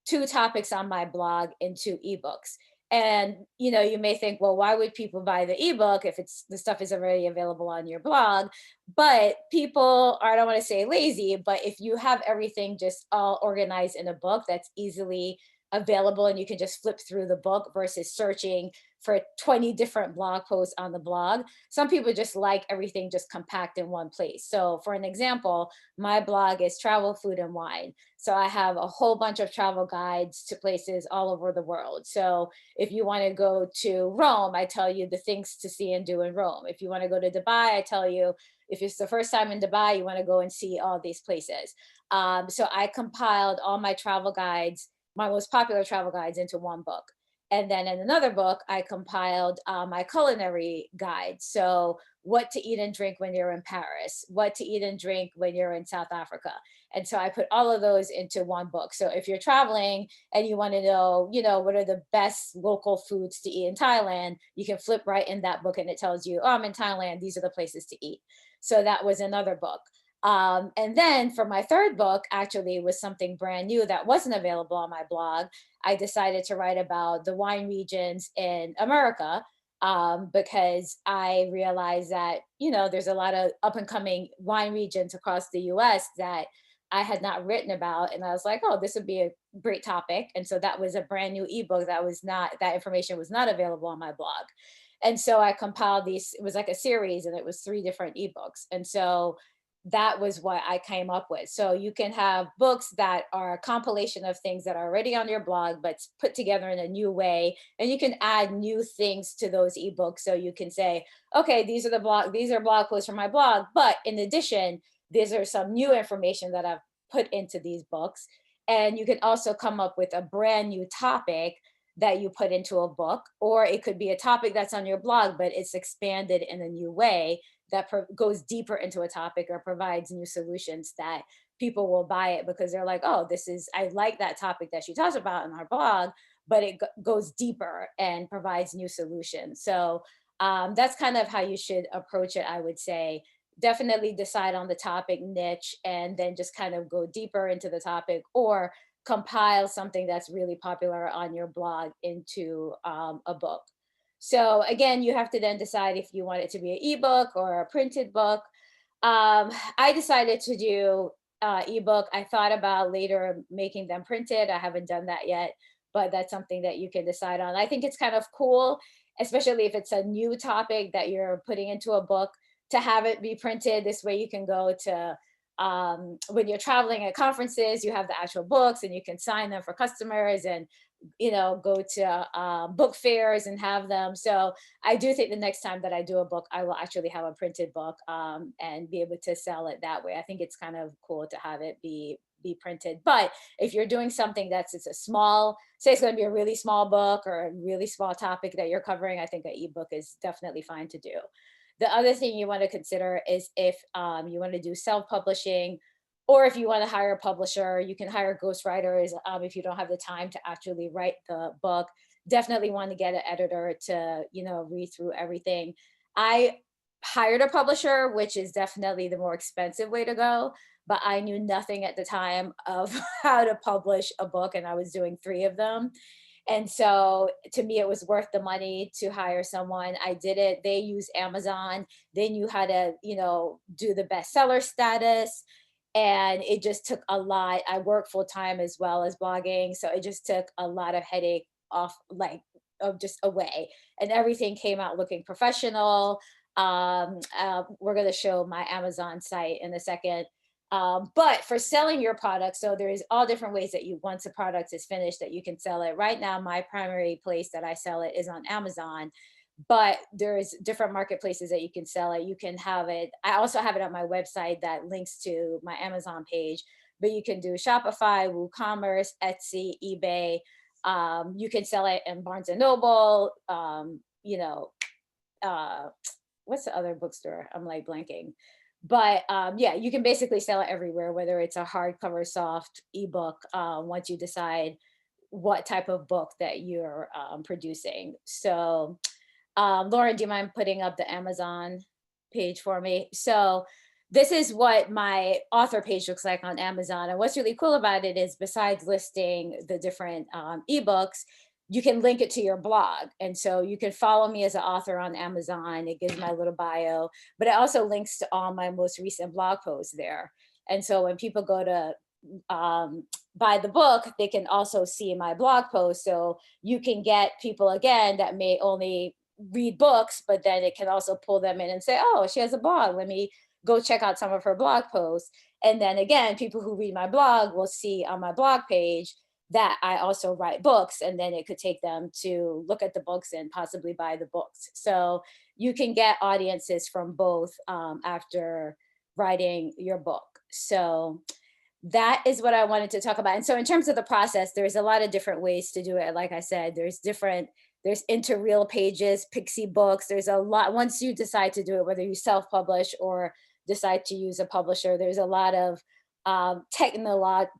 two topics on my blog into ebooks. And, you know, you may think, well, why would people buy the ebook if the stuff is already available on your blog? But people are, I don't want to say lazy, but if you have everything just all organized in a book that's easily available and you can just flip through the book versus searching for 20 different blog posts on the blog. Some people just like everything just compact in one place. So for an example, my blog is travel, food, and wine. So I have a whole bunch of travel guides to places all over the world. So if you want to go to Rome, I tell you the things to see and do in Rome. If you want to go to Dubai, I tell you, if it's the first time in Dubai, you want to go and see all these places. So I compiled all my travel guides, my most popular travel guides, into one book. And then in another book, I compiled my culinary guide. So what to eat and drink when you're in Paris, what to eat and drink when you're in South Africa. And so I put all of those into one book. So if you're traveling and you want to know, you know, what are the best local foods to eat in Thailand, you can flip right in that book and it tells you, oh, I'm in Thailand, these are the places to eat. So that was another book. And then for my third book, actually was something brand new that wasn't available on my blog. I decided to write about the wine regions in America, because I realized that, you know, there's a lot of up and coming wine regions across the US that I had not written about. And I was like, oh, this would be a great topic. And so that was a brand new ebook that information was not available on my blog. And so I compiled these, it was like a series and it was 3 different ebooks. And so that was what I came up with. So you can have books that are a compilation of things that are already on your blog, but put together in a new way. And you can add new things to those ebooks. So you can say, okay, these are blog posts from my blog. But in addition, these are some new information that I've put into these books. And you can also come up with a brand new topic that you put into a book, or it could be a topic that's on your blog, but it's expanded in a new way that goes deeper into a topic or provides new solutions that people will buy it because they're like, oh, I like that topic that she talks about in our blog, but it goes deeper and provides new solutions. So that's kind of how you should approach it, I would say. definitely decide on the topic niche and then just kind of go deeper into the topic, or compile something that's really popular on your blog into a book. So again, you have to then decide if you want it to be an ebook or a printed book. I decided to do ebook. I thought about later making them printed. I haven't done that yet, but that's something that you can decide on. I think it's kind of cool, especially if it's a new topic that you're putting into a book, to have it be printed. This way you can go to, when you're traveling at conferences, you have the actual books and you can sign them for customers, and go to book fairs and have them. So I do think the next time that I do a book, I will actually have a printed book, and be able to sell it that way. I think it's kind of cool to have it be printed. But if you're doing something it's a small, say it's going to be a really small book or a really small topic that you're covering, I think an ebook is definitely fine to do. The other thing you want to consider is if you want to do self-publishing, or if you want to hire a publisher. You can hire ghostwriters if you don't have the time to actually write the book. Definitely want to get an editor to, read through everything. I hired a publisher, which is definitely the more expensive way to go, but I knew nothing at the time of how to publish a book, and I was doing 3 of them. And so to me, it was worth the money to hire someone. I did it. They use Amazon. They knew how to, do the bestseller status. And it just took a lot. I work full time as well as blogging. So it just took a lot of headache off, like, of just away. And everything came out looking professional. We're going to show my Amazon site in a second. But for selling your product, so there's all different ways that once a product is finished, that you can sell it. Right now, my primary place that I sell it is on Amazon, but there's different marketplaces that you can sell it. You can have it. I also have it on my website that links to my Amazon page, but you can do Shopify, WooCommerce, Etsy, eBay. You can sell it in Barnes and Noble, what's the other bookstore? I'm like blanking. But yeah, you can basically sell it everywhere, whether it's a hardcover, soft, ebook, once you decide what type of book that you're producing. So Lauren, do you mind putting up the Amazon page for me? So this is what my author page looks like on Amazon. And what's really cool about it is, besides listing the different ebooks, you can link it to your blog. And so you can follow me as an author on Amazon. It gives my little bio, but it also links to all my most recent blog posts there. And so when people go to buy the book, they can also see my blog post. So you can get people, again, that may only read books, but then it can also pull them in and say, oh, she has a blog. Let me go check out some of her blog posts. And then again, people who read my blog will see on my blog page that I also write books, and then it could take them to look at the books and possibly buy the books. So you can get audiences from both after writing your book. So that is what I wanted to talk about. And so in terms of the process, there's a lot of different ways to do it. Like I said, there's interreel pages, Pixie books. There's a lot. Once you decide to do it, whether you self-publish or decide to use a publisher, there's a lot of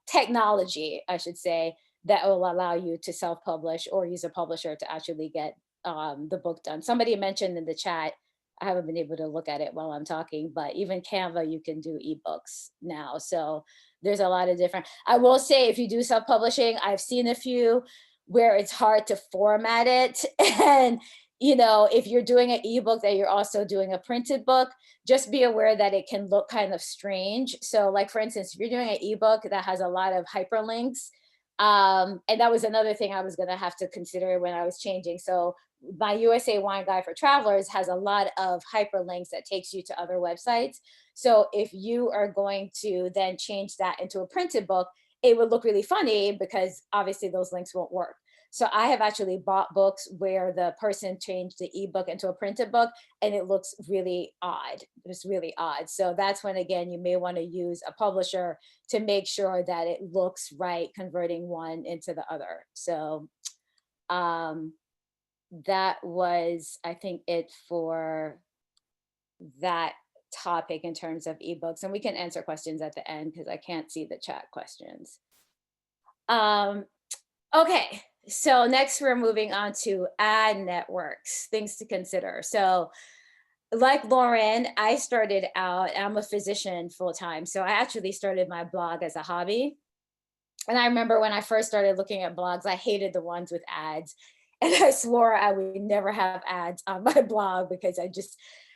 technology, I should say, that will allow you to self-publish or use a publisher to actually get the book done. Somebody mentioned in the chat, I haven't been able to look at it while I'm talking, but even Canva, you can do ebooks now. So there's a lot of different. I will say, if you do self-publishing, I've seen a few where it's hard to format it. And if you're doing an ebook that you're also doing a printed book, just be aware that it can look kind of strange. So like, for instance, if you're doing an ebook that has a lot of hyperlinks, and that was another thing I was going to have to consider when I was changing. So my USA Wine Guide for Travelers has a lot of hyperlinks that takes you to other websites. So if you are going to then change that into a printed book, it would look really funny, because obviously those links won't work. So I have actually bought books where the person changed the ebook into a printed book, and it looks really odd. It's really odd. So that's when, again, you may want to use a publisher to make sure that it looks right, converting one into the other. So that was, I think, it for that topic in terms of ebooks. And we can answer questions at the end, because I can't see the chat questions. Okay, so next we're moving on to ad networks, things to consider. So like Lauren, I started out, I'm a physician full time. So I actually started my blog as a hobby. And I remember when I first started looking at blogs, I hated the ones with ads. And I swore I would never have ads on my blog because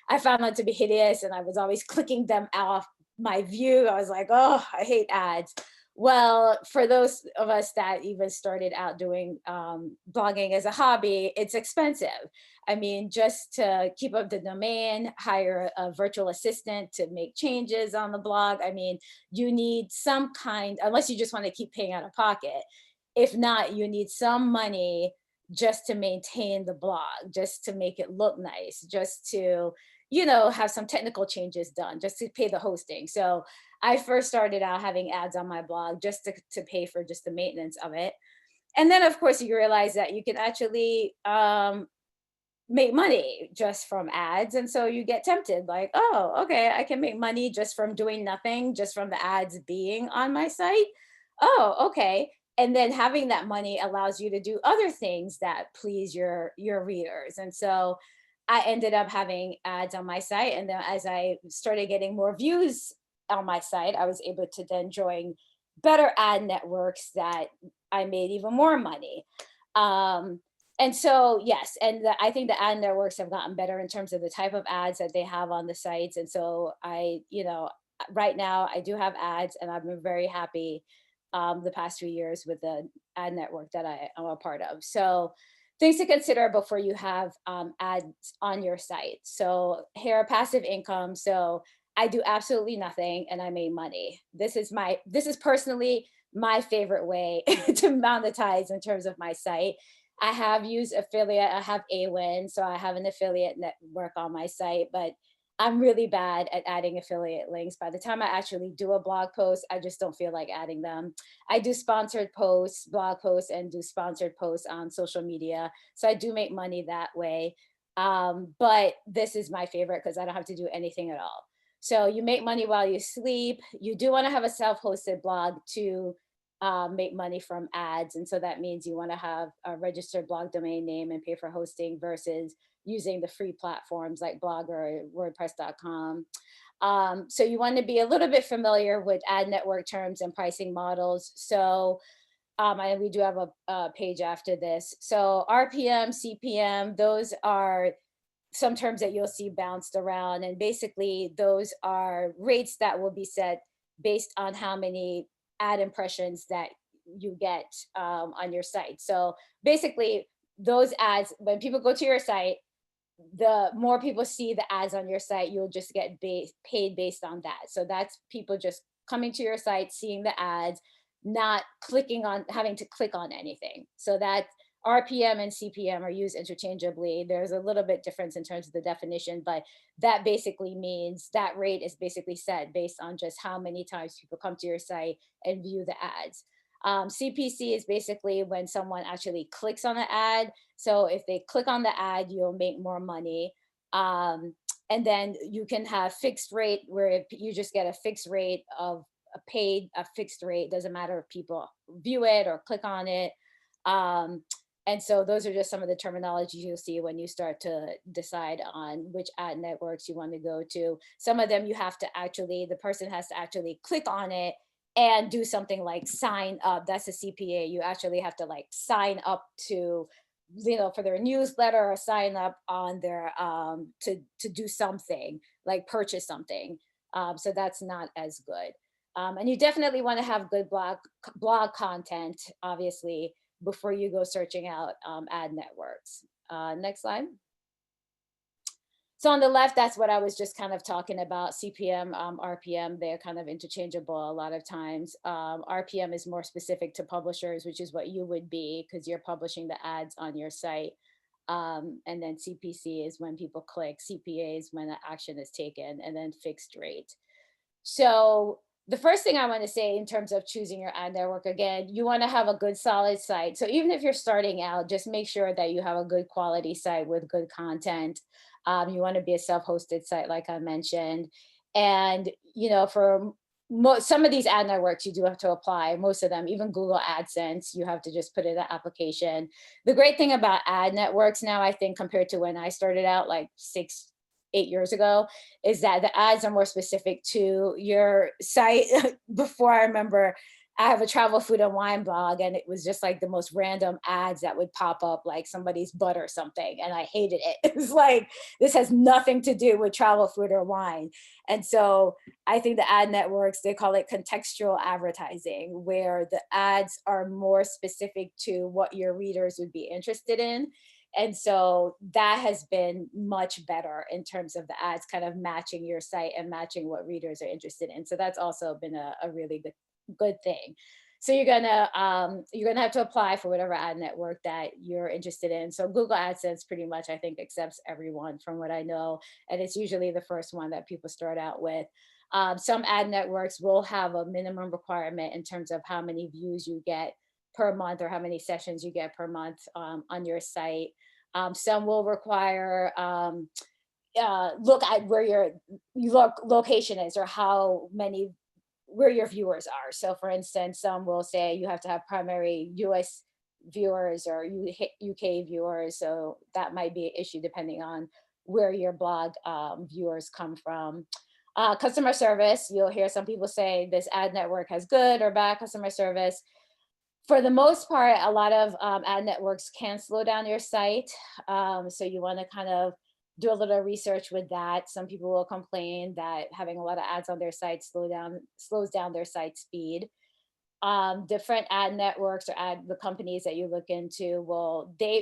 I found that to be hideous. And I was always clicking them off my view. I was like, oh, I hate ads. Well, for those of us that even started out doing blogging as a hobby, it's expensive. I mean, just to keep up the domain, hire a virtual assistant to make changes on the blog. I mean, you need some kind, unless you just want to keep paying out of pocket. If not, you need some money just to maintain the blog, just to make it look nice, just to, have some technical changes done, just to pay the hosting. So I first started out having ads on my blog just to pay for just the maintenance of it. And then, of course, you realize that you can actually make money just from ads. And so you get tempted, like, oh, okay, I can make money just from doing nothing, just from the ads being on my site. Oh, okay. And then having that money allows you to do other things that please your readers. And so I ended up having ads on my site. And then as I started getting more views on my site, I was able to then join better ad networks that I made even more money. And so, yes, and I think the ad networks have gotten better in terms of the type of ads that they have on the sites. And so right now I do have ads and I've been very happy the past few years with the ad network that I am a part of. So things to consider before you have ads on your site. So here are passive income. So I do absolutely nothing and I made money. This is personally my favorite way to monetize in terms of my site. I have used affiliate, I have AWIN, so I have an affiliate network on my site, but I'm really bad at adding affiliate links. By the time I actually do a blog post, I just don't feel like adding them. I do sponsored posts, blog posts, and do sponsored posts on social media. So I do make money that way. But this is my favorite because I don't have to do anything at all. So you make money while you sleep. You do want to have a self-hosted blog to make money from ads. And so that means you want to have a registered blog domain name and pay for hosting versus using the free platforms like Blogger or WordPress.com. So you want to be a little bit familiar with ad network terms and pricing models. So and we do have a page after this. So RPM, CPM, those are some terms that you'll see bounced around. And basically those are rates that will be set based on how many ad impressions that you get on your site. So basically those ads, when people go to your site, the more people see the ads on your site, you'll just get paid based on that. So that's people just coming to your site, seeing the ads, not having to click on anything. So that RPM and CPM are used interchangeably. There's a little bit difference in terms of the definition, but that basically means that rate is basically set based on just how many times people come to your site and view the ads. CPC is basically when someone actually clicks on the ad. So if they click on the ad, you'll make more money. And then you can have fixed rate where you just get a fixed rate of a fixed rate. Doesn't matter if people view it or click on it. And so those are just some of the terminology you'll see when you start to decide on which ad networks you want to go to. Some of them the person has to actually click on it and do something like sign up. That's a CPA. You actually have to like sign up to, for their newsletter or sign up on their, to do something, like purchase something. So that's not as good. And you definitely want to have good blog content, obviously, before you go searching out ad networks. Next slide. So on the left, that's what I was just kind of talking about. CPM, RPM, they're kind of interchangeable a lot of times. RPM is more specific to publishers, which is what you would be because you're publishing the ads on your site. And then CPC is when people click, CPA is when the action is taken, and then fixed rate. So the first thing I want to say in terms of choosing your ad network, again, you want to have a good solid site. So even if you're starting out, just make sure that you have a good quality site with good content. You want to be a self-hosted site, like I mentioned. And, for some of these ad networks, you do have to apply. Most of them, even Google AdSense, you have to just put in the application. The great thing about ad networks now, I think, compared to when I started out like 6 8 years ago, is that the ads are more specific to your site. Before, I remember I have a travel, food, and wine blog, and it was just like the most random ads that would pop up, like somebody's butt or something, and I hated it. It was like, this has nothing to do with travel, food, or wine. And so I think the ad networks, they call it contextual advertising, where the ads are more specific to what your readers would be interested in. And so that has been much better in terms of the ads kind of matching your site and matching what readers are interested in. So that's also been a really good thing. So you're gonna have to apply for whatever ad network that you're interested in. So Google AdSense pretty much, I think, accepts everyone from what I know, and it's usually the first one that people start out with. Some ad networks will have a minimum requirement in terms of how many views you get per month or how many sessions you get per month on your site. Some will require look at where your location is, or how many, where your viewers are. So for instance, some will say you have to have primary US viewers or UK viewers. So that might be an issue depending on where your blog viewers come from. Customer service, you'll hear some people say this ad network has good or bad customer service. For the most part, a lot of ad networks can slow down your site. So you want to kind of do a little research with that. Some people will complain that having a lot of ads on their site slows down their site speed. Different ad networks or the companies that you look into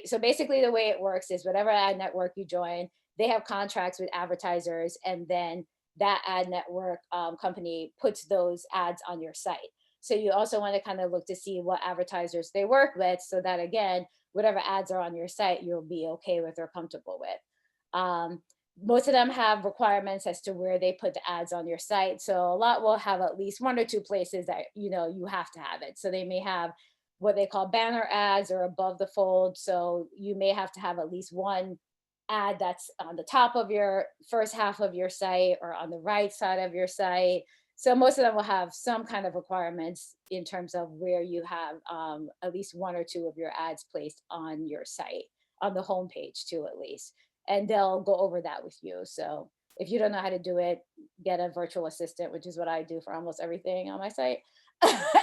so basically the way it works is whatever ad network you join, they have contracts with advertisers, and then that ad network company puts those ads on your site. So you also want to kind of look to see what advertisers they work with, so that again, whatever ads are on your site, you'll be okay with or comfortable with. Most of them have requirements as to where they put the ads on your site. So a lot will have at least 1 or 2 places that, you have to have it. So they may have what they call banner ads or above the fold. So you may have to have at least one ad that's on the top of your first half of your site or on the right side of your site. So most of them will have some kind of requirements in terms of where you have at least 1 or 2 of your ads placed on your site, on the homepage too, at least. And they'll go over that with you. So if you don't know how to do it, get a virtual assistant, which is what I do for almost everything on my site,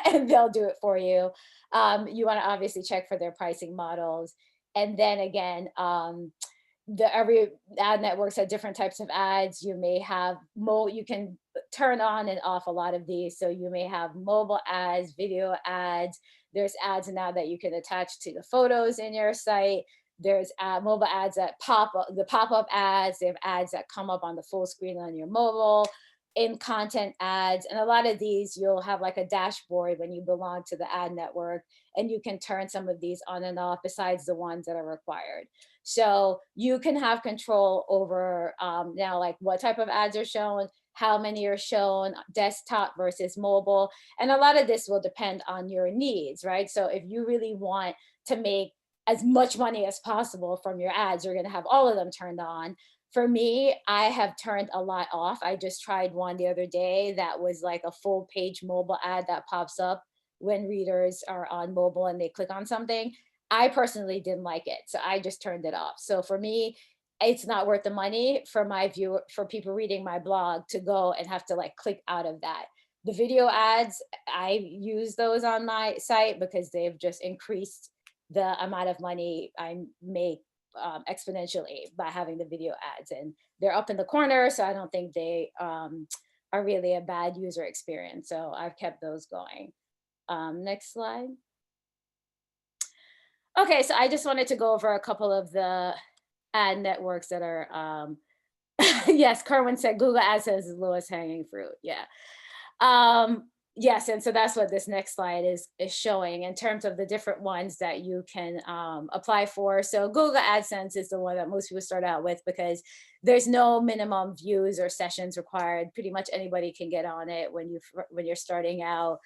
and they'll do it for you. You want to obviously check for their pricing models. And then again, every ad networks have different types of ads. You may have you can turn on and off a lot of these. So you may have mobile ads, video ads. There's ads now that you can attach to the photos in your site. There's mobile ads that pop up, the pop-up ads. They have ads that come up on the full screen on your mobile, in content ads. And a lot of these, you'll have like a dashboard when you belong to the ad network, and you can turn some of these on and off besides the ones that are required. So you can have control over now, like what type of ads are shown, how many are shown, desktop versus mobile. And a lot of this will depend on your needs, right? So if you really want to make as much money as possible from your ads, you're going to have all of them turned on. For me, I have turned a lot off. I just tried one the other day that was like a full page mobile ad that pops up when readers are on mobile and they click on something. I personally didn't like it, so I just turned it off. So for me, it's not worth the money for for people reading my blog to go and have to like click out of that. The video ads, I use those on my site because they've just increased the amount of money I make exponentially by having the video ads, and they're up in the corner. So I don't think they are really a bad user experience. So I've kept those going. Next slide. Okay, so I just wanted to go over a couple of the ad networks that are, yes, Kerwin said Google AdSense is lowest hanging fruit. Yeah. Yes, and so that's what this next slide is showing in terms of the different ones that you can apply for. So Google AdSense is the one that most people start out with because there's no minimum views or sessions required. Pretty much anybody can get on it when you're starting out,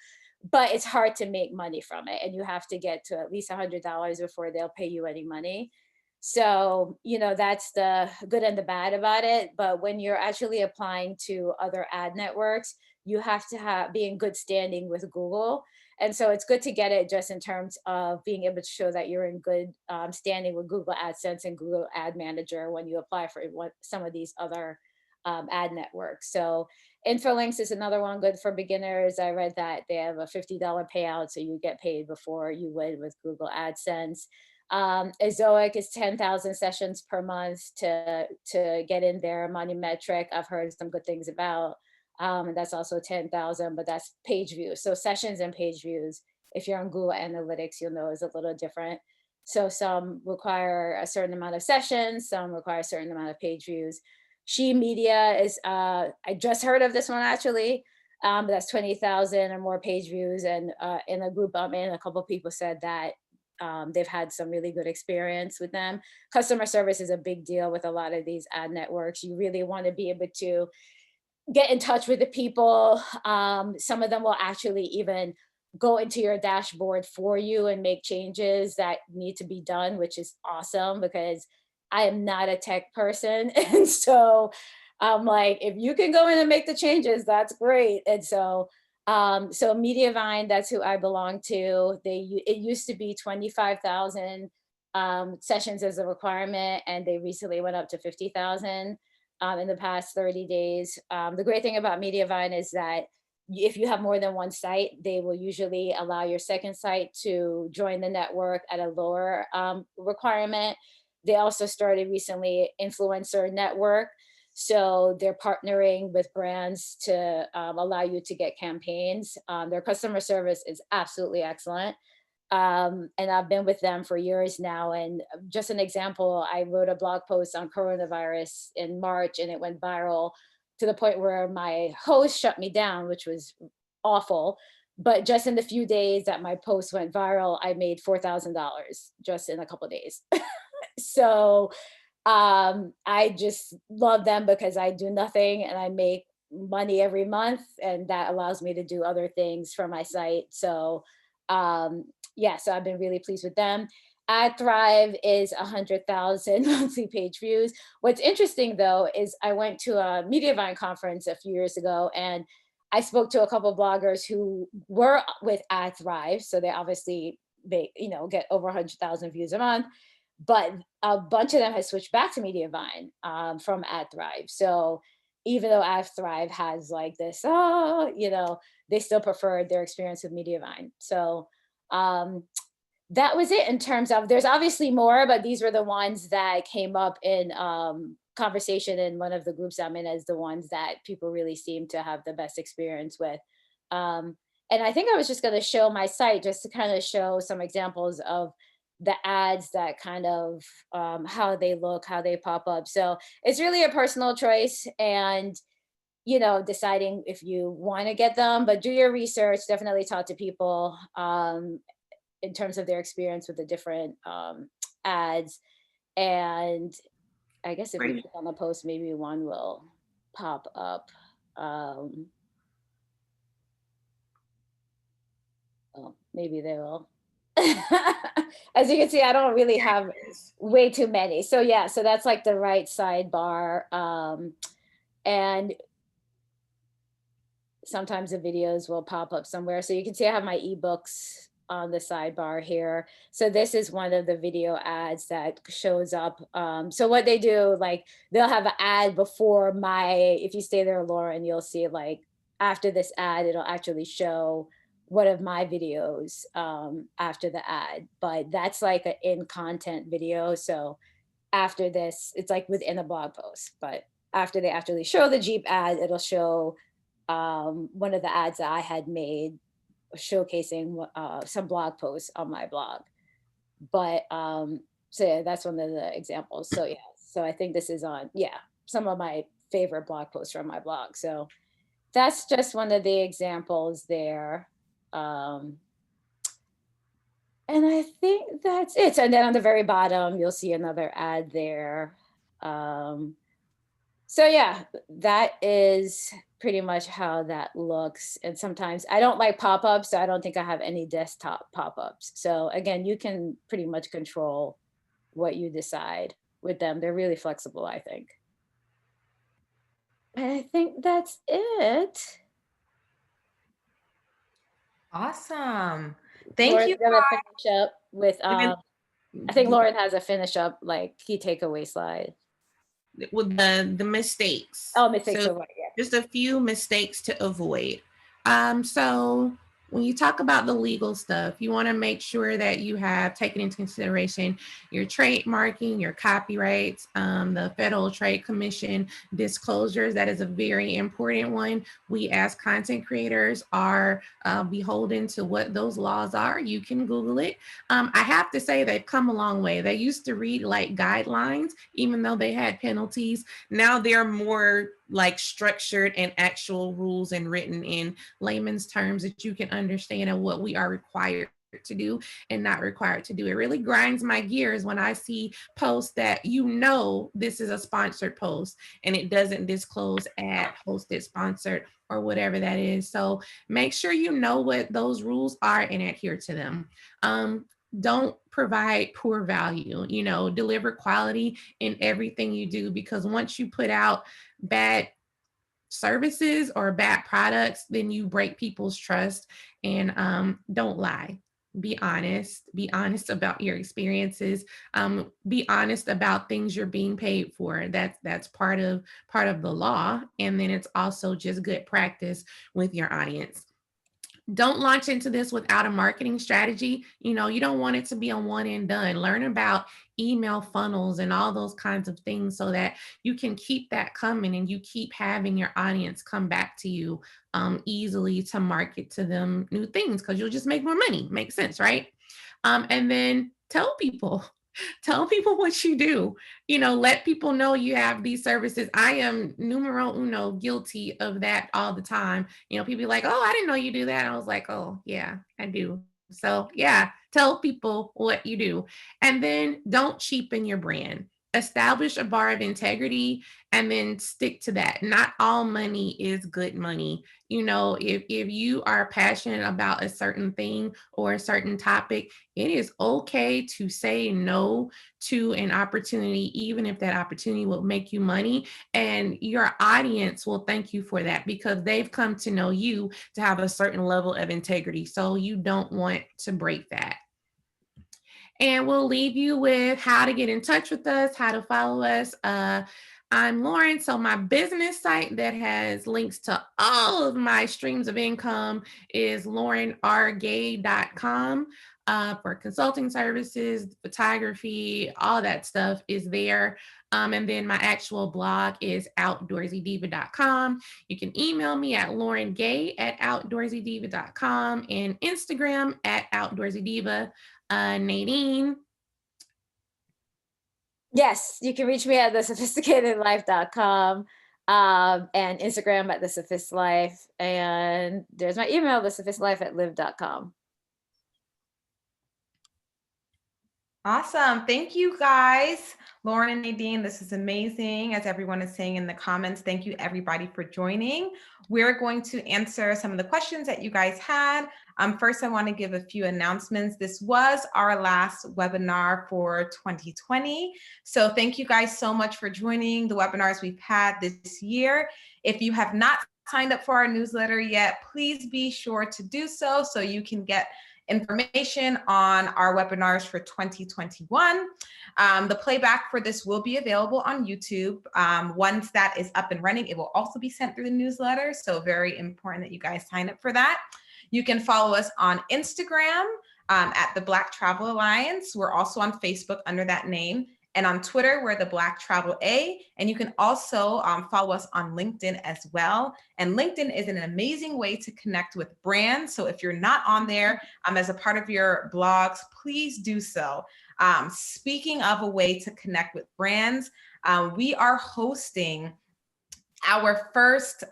but it's hard to make money from it, and you have to get to at least $100 before they'll pay you any money. So, that's the good and the bad about it. But when you're actually applying to other ad networks, you have to be in good standing with Google. And so it's good to get it just in terms of being able to show that you're in good standing with Google AdSense and Google Ad Manager when you apply for some of these other ad networks. So Infolinks is another one good for beginners. I read that they have a $50 payout, so you get paid before you would with Google AdSense. Ezoic is 10,000 sessions per month to get in there. Monumetric, I've heard some good things about. And that's also 10,000, but that's page views. So sessions and page views, if you're on Google Analytics, you'll know is a little different. So some require a certain amount of sessions, some require a certain amount of page views. She Media is, I just heard of this one actually, but that's 20,000 or more page views. And in a group I'm in, a couple of people said that they've had some really good experience with them. Customer service is a big deal with a lot of these ad networks. You really want to be able to get in touch with the people. Some of them will actually even go into your dashboard for you and make changes that need to be done, which is awesome because I am not a tech person. And so I'm like, if you can go in and make the changes, that's great. And so so Mediavine, that's who I belong to. It used to be 25,000 sessions as a requirement, and they recently went up to 50,000 in the past 30 days. The great thing about Mediavine is that if you have more than one site, they will usually allow your second site to join the network at a lower requirement. They also started recently influencer network. So they're partnering with brands to allow you to get campaigns. Their customer service is absolutely excellent. And I've been with them for years now. And just an example, I wrote a blog post on coronavirus in March and it went viral to the point where my host shut me down, which was awful. But just in the few days that my post went viral, I made $4,000 just in a couple of days. So I just love them because I do nothing and I make money every month, and that allows me to do other things for my site. So yeah, so I've been really pleased with them. AdThrive is 100,000 monthly page views. What's interesting though is I went to a Mediavine conference a few years ago, and I spoke to a couple of bloggers who were with AdThrive, so they obviously get over 100,000 views a month. But a bunch of them has switched back to Mediavine from AdThrive. So even though AdThrive has like this, they still preferred their experience with Mediavine. So that was it in terms of, there's obviously more, but these were the ones that came up in conversation in one of the groups I'm in as the ones that people really seem to have the best experience with. And I think I was just going to show my site just to kind of show some examples of the ads that kind of how they look, how they pop up. So it's really a personal choice and, deciding if you want to get them, but do your research, definitely talk to people in terms of their experience with the different ads. And I guess if you click on the post, maybe one will pop up. Oh, maybe they will. As you can see, I don't really have way too many. So yeah, so that's like the right sidebar. And sometimes the videos will pop up somewhere. So you can see I have my ebooks on the sidebar here. So this is one of the video ads that shows up. So what they do, like they'll have an ad before if you stay there, Lauren, you'll see like after this ad, it'll actually show one of my videos after the ad, but that's like an in content video. So after this, it's like within a blog post, but after they actually show the Jeep ad, it'll show one of the ads that I had made showcasing some blog posts on my blog. But so yeah, that's one of the examples. So yeah, so I think this is on, some of my favorite blog posts from my blog. So that's just one of the examples there. And I think that's it. And then on the very bottom, you'll see another ad there. So yeah, that is pretty much how that looks. And sometimes I don't like pop-ups, so I don't think I have any desktop pop-ups. So again, you can pretty much control what you decide with them. They're really flexible, I think. And I think that's it. Awesome. Thank Lauren's you. gonna finish up with, And I think Lauren has a finish up, like, key takeaway slide. with the mistakes. Oh, mistakes So over, yeah. just a few mistakes to avoid. So when you talk about the legal stuff, you want to make sure that you have taken into consideration your trademarking, your copyrights, the Federal Trade Commission disclosures. That is a very important one. We as content creators are beholden to what those laws are. You can Google it. I have to say they've come a long way. They used to read like guidelines, even though they had penalties. Now they're more like structured and actual rules and written in layman's terms that you can understand and what we are required to do and not required to do. It really grinds my gears when I see posts that this is a sponsored post and it doesn't disclose ad hosted, sponsored, or whatever that is. So make sure you know what those rules are and adhere to them. Don't provide poor value, deliver quality in everything you do, because once you put out bad services or bad products, then you break people's trust. And don't lie. Be honest. Be honest about your experiences. Be honest about things you're being paid for. That's part of the law. And then it's also just good practice with your audience. Don't launch into this without a marketing strategy. You don't want it to be a one and done. Learn about email funnels and all those kinds of things so that you can keep that coming and you keep having your audience come back to you easily to market to them new things, because you'll just make more money. Makes sense, right? And then tell people what you do. Let people know you have these services. I am numero uno guilty of that all the time. People be like, oh, I didn't know you do that. I was like, oh yeah, I do. So yeah, tell people what you do. And then don't cheapen your brand. Establish a bar of integrity and then stick to that. Not all money is good money. If you are passionate about a certain thing or a certain topic, it is okay to say no to an opportunity, even if that opportunity will make you money. And your audience will thank you for that because they've come to know you to have a certain level of integrity. So you don't want to break that. And we'll leave you with how to get in touch with us, how to follow us. I'm Lauren. So my business site that has links to all of my streams of income is laurenrgay.com. For consulting services, photography, all that stuff is there. And then my actual blog is outdoorsydiva.com. You can email me at laurengay@outdoorsydiva.com and Instagram at outdoorsydiva. Nadeen. Yes, you can reach me at thesophisticatedlife.com and Instagram at thesophislife. And there's my email, thesophislife@live.com. Awesome. Thank you guys. Lauren and Nadeen, this is amazing. As everyone is saying in the comments, thank you everybody for joining. We're going to answer some of the questions that you guys had. First, I want to give a few announcements. This was our last webinar for 2020. So thank you guys so much for joining the webinars we've had this year. If you have not signed up for our newsletter yet, please be sure to do so you can get information on our webinars for 2021. The playback for this will be available on YouTube. Once that is up and running, it will also be sent through the newsletter. So very important that you guys sign up for that. You can follow us on Instagram at the Black Travel Alliance. We're also on Facebook under that name. And on Twitter, we're the Black Travel A. And you can also follow us on LinkedIn as well. And LinkedIn is an amazing way to connect with brands. So if you're not on there as a part of your blogs, please do so. Speaking of a way to connect with brands, we are hosting our first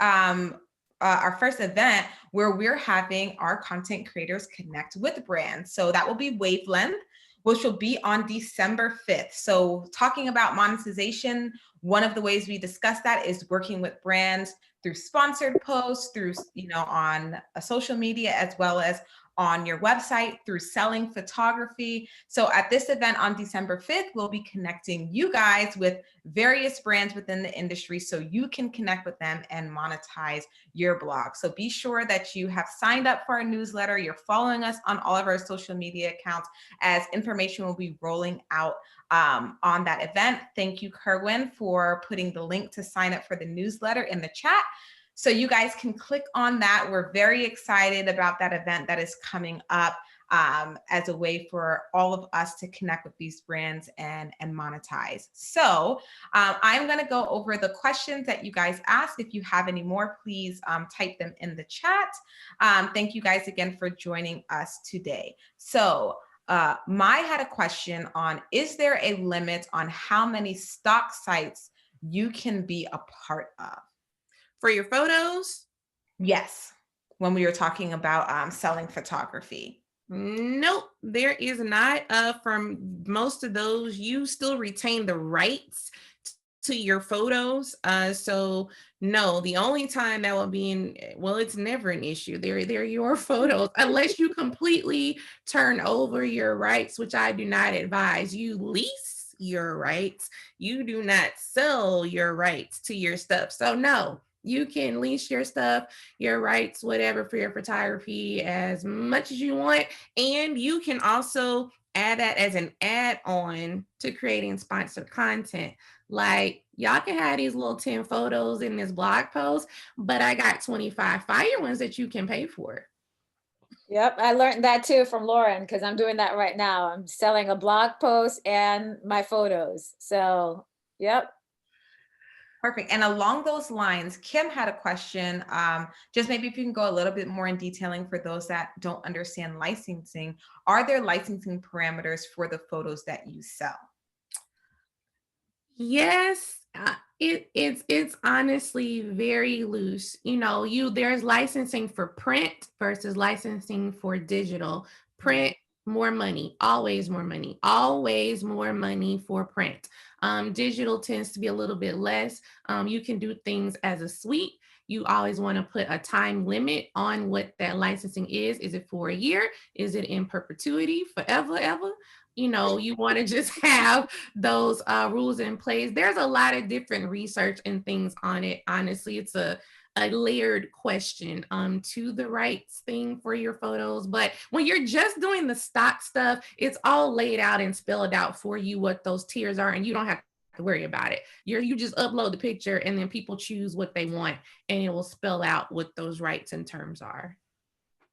event where we're having our content creators connect with brands. So that will be Wavelength, which will be on December 5th. So talking about monetization, one of the ways we discuss that is working with brands through sponsored posts, through, on a social media, as well as on your website through selling photography. So at this event on December 5th, we'll be connecting you guys with various brands within the industry so you can connect with them and monetize your blog. So be sure that you have signed up for our newsletter. You're following us on all of our social media accounts, as information will be rolling out on that event. Thank you, Kerwin, for putting the link to sign up for the newsletter in the chat. So you guys can click on that. We're very excited about that event that is coming up as a way for all of us to connect with these brands and monetize. So I'm going to go over the questions that you guys asked. If you have any more, please type them in the chat. Thank you guys again for joining us today. So Mai had a question on, is there a limit on how many stock sites you can be a part of? For your photos? Yes, when we were talking about selling photography. Nope, there is not. From most of those, you still retain the rights to your photos. So no, the only time that will be well, it's never an issue. They're your photos, unless you completely turn over your rights, which I do not advise. You lease your rights. You do not sell your rights to your stuff. So no. You can lease your stuff, your rights, whatever, for your photography as much as you want. And you can also add that as an add-on to creating sponsored content. Like, y'all can have these little 10 photos in this blog post, but I got 25 fire ones that you can pay for. Yep, I learned that too from Lauren, because I'm doing that right now. I'm selling a blog post and my photos. So, yep. Perfect. And along those lines, Kim had a question. Just maybe if you can go a little bit more in detailing for those that don't understand licensing. Are there licensing parameters for the photos that you sell? Yes, it's honestly very loose. There's licensing for print versus licensing for digital. Print, more money, always more money, always more money for print. Digital tends to be a little bit less. You can do things as a suite. You always want to put a time limit on what that licensing is. Is it for a year? Is it in perpetuity, forever, ever? You want to just have those rules in place. There's a lot of different research and things on it. Honestly, it's a layered question to the rights thing for your photos. But when you're just doing the stock stuff, it's all laid out and spelled out for you what those tiers are, and you don't have to worry about it. You just upload the picture and then people choose what they want, and it will spell out what those rights and terms are.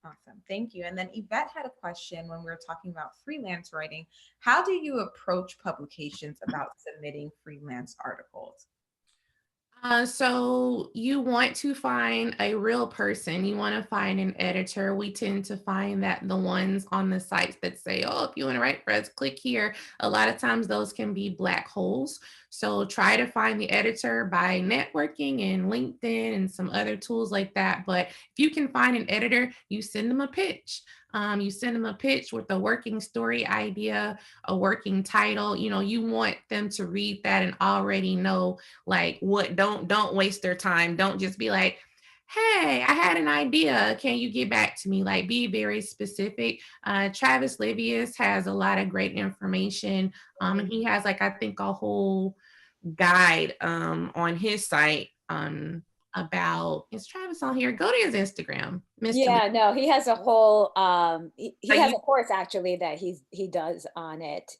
Awesome. Thank you. And then Yvette had a question when we were talking about freelance writing. How do you approach publications about submitting freelance articles? So you want to find a real person. You want to find an editor. We tend to find that the ones on the sites that say, oh, if you want to write for us, click here. A lot of times those can be black holes. So try to find the editor by networking and LinkedIn and some other tools like that. But if you can find an editor, you send them a pitch. You send them a pitch with a working story idea, a working title. You want them to read that and already know like what. Don't waste their time. Don't just be like, hey, I had an idea. Can you get back to me? Like, be very specific. Travis Livius has a lot of great information. And he has I think a whole guide on his site about, is Travis on here? Go to his Instagram. Yeah, no, he has a whole he has a course actually that he does on it.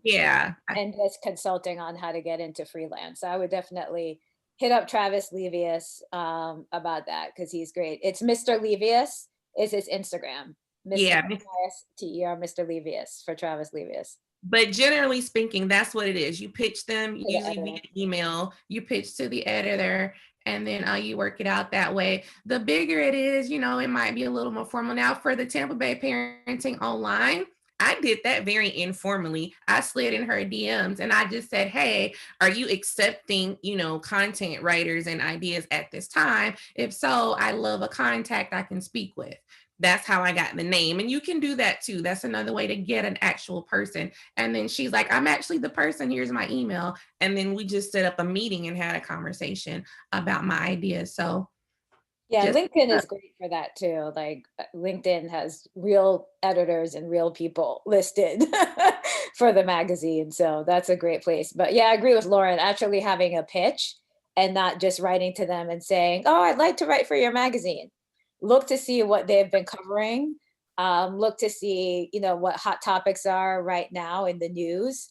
Yeah. And does consulting on how to get into freelance. So I would definitely hit up Travis Livius about that, because he's great. It's Mr. Livius is his Instagram. Yeah. T-E-R, Mr. Livius for Travis Livius. But generally speaking, that's what it is. You pitch them usually via email, you pitch to the editor, and then you work it out that way. The bigger it is, it might be a little more formal. Now for the Tampa Bay Parenting Online, I did that very informally. I slid in her DMs and I just said, hey, are you accepting, content writers and ideas at this time? If so, I love a contact I can speak with. that's how I got the name. And you can do that too. That's another way to get an actual person. And then she's like, I'm actually the person, here's my email. And then we just set up a meeting and had a conversation about my ideas. So Yeah, just LinkedIn is great for that too. Like LinkedIn has real editors and real people listed for the magazine. So that's a great place. But yeah, I agree with Lauren, actually having a pitch and not just writing to them and saying, oh, I'd like to write for your magazine. Look to see what they've been covering. Look to see, what hot topics are right now in the news,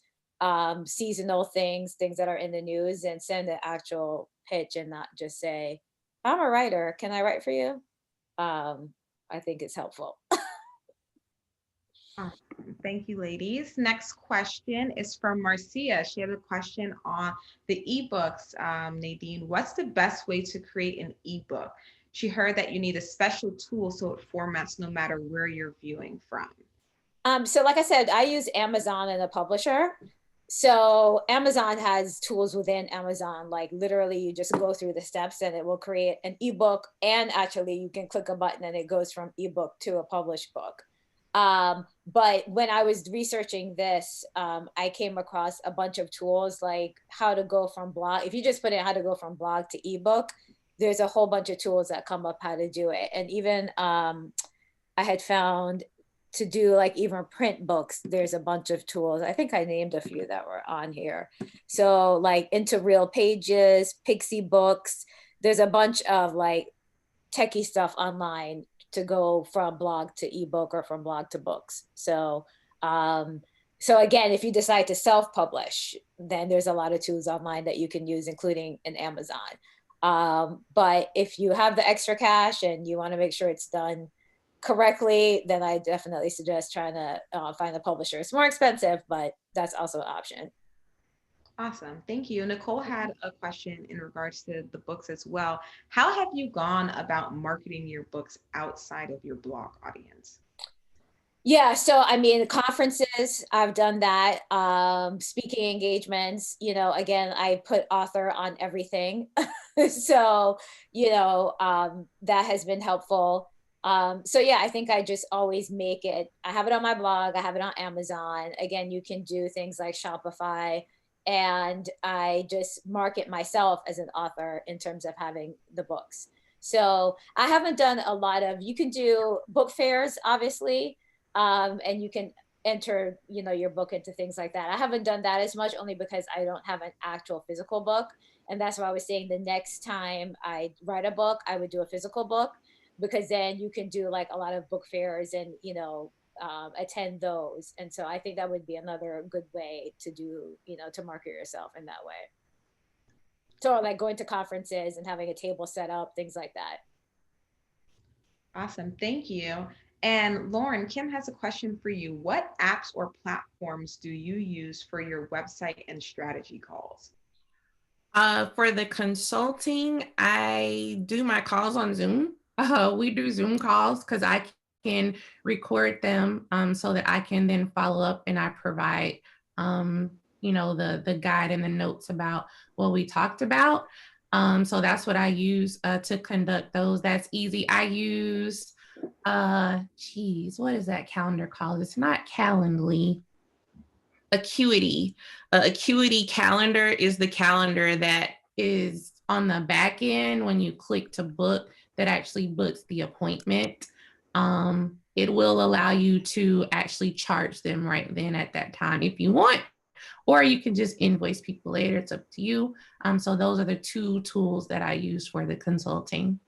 seasonal things that are in the news, and send an actual pitch and not just say, I'm a writer. Can I write for you? I think it's helpful. Awesome. Thank you, ladies. Next question is from Marcia. She had a question on the ebooks. Nadeen, what's the best way to create an ebook? She heard that you need a special tool so it formats no matter where you're viewing from. So like I said, I use Amazon and a publisher. So Amazon has tools within Amazon, like literally you just go through the steps and it will create an ebook, and actually you can click a button and it goes from ebook to a published book. But when I was researching this, I came across a bunch of tools like how to go from blog. If you just put in how to go from blog to ebook, there's a whole bunch of tools that come up how to do it. And even I had found to do like even print books, there's a bunch of tools. I think I named a few that were on here. So like Into Real Pages, Pixie Books, there's a bunch of like techie stuff online to go from blog to ebook or from blog to books. So again, if you decide to self-publish, then there's a lot of tools online that you can use, including an Amazon. But if you have the extra cash and you want to make sure it's done correctly, then I definitely suggest trying to find a publisher. It's more expensive, but that's also an option. Awesome. Thank you. Nicole had a question in regards to the books as well. How have you gone about marketing your books outside of your blog audience? Yeah, so I mean, conferences, I've done that. Speaking engagements, again, I put author on everything. So, that has been helpful. So yeah, I think I just always make it. I have it on my blog, I have it on Amazon. Again, you can do things like Shopify, and I just market myself as an author in terms of having the books. So I haven't done a lot of, you can do book fairs, obviously, and you can enter, your book into things like that. I haven't done that as much, only because I don't have an actual physical book. And that's why I was saying the next time I write a book, I would do a physical book, because then you can do like a lot of book fairs and, attend those. And so I think that would be another good way to do, to market yourself in that way. So like going to conferences and having a table set up, things like that. Awesome. Thank you. And Lauren, Kim has a question for you. What apps or platforms do you use for your website and strategy calls? For the consulting, I do my calls on Zoom. We do Zoom calls because I can record them so that I can then follow up, and I provide, the guide and the notes about what we talked about. So that's what I use to conduct those. That's easy. I use, what is that calendar called? It's not Calendly. Acuity. Acuity calendar is the calendar that is on the back end when you click to book, that actually books the appointment. It will allow you to actually charge them right then at that time if you want, or you can just invoice people later. It's up to you. So those are the two tools that I use for the consulting.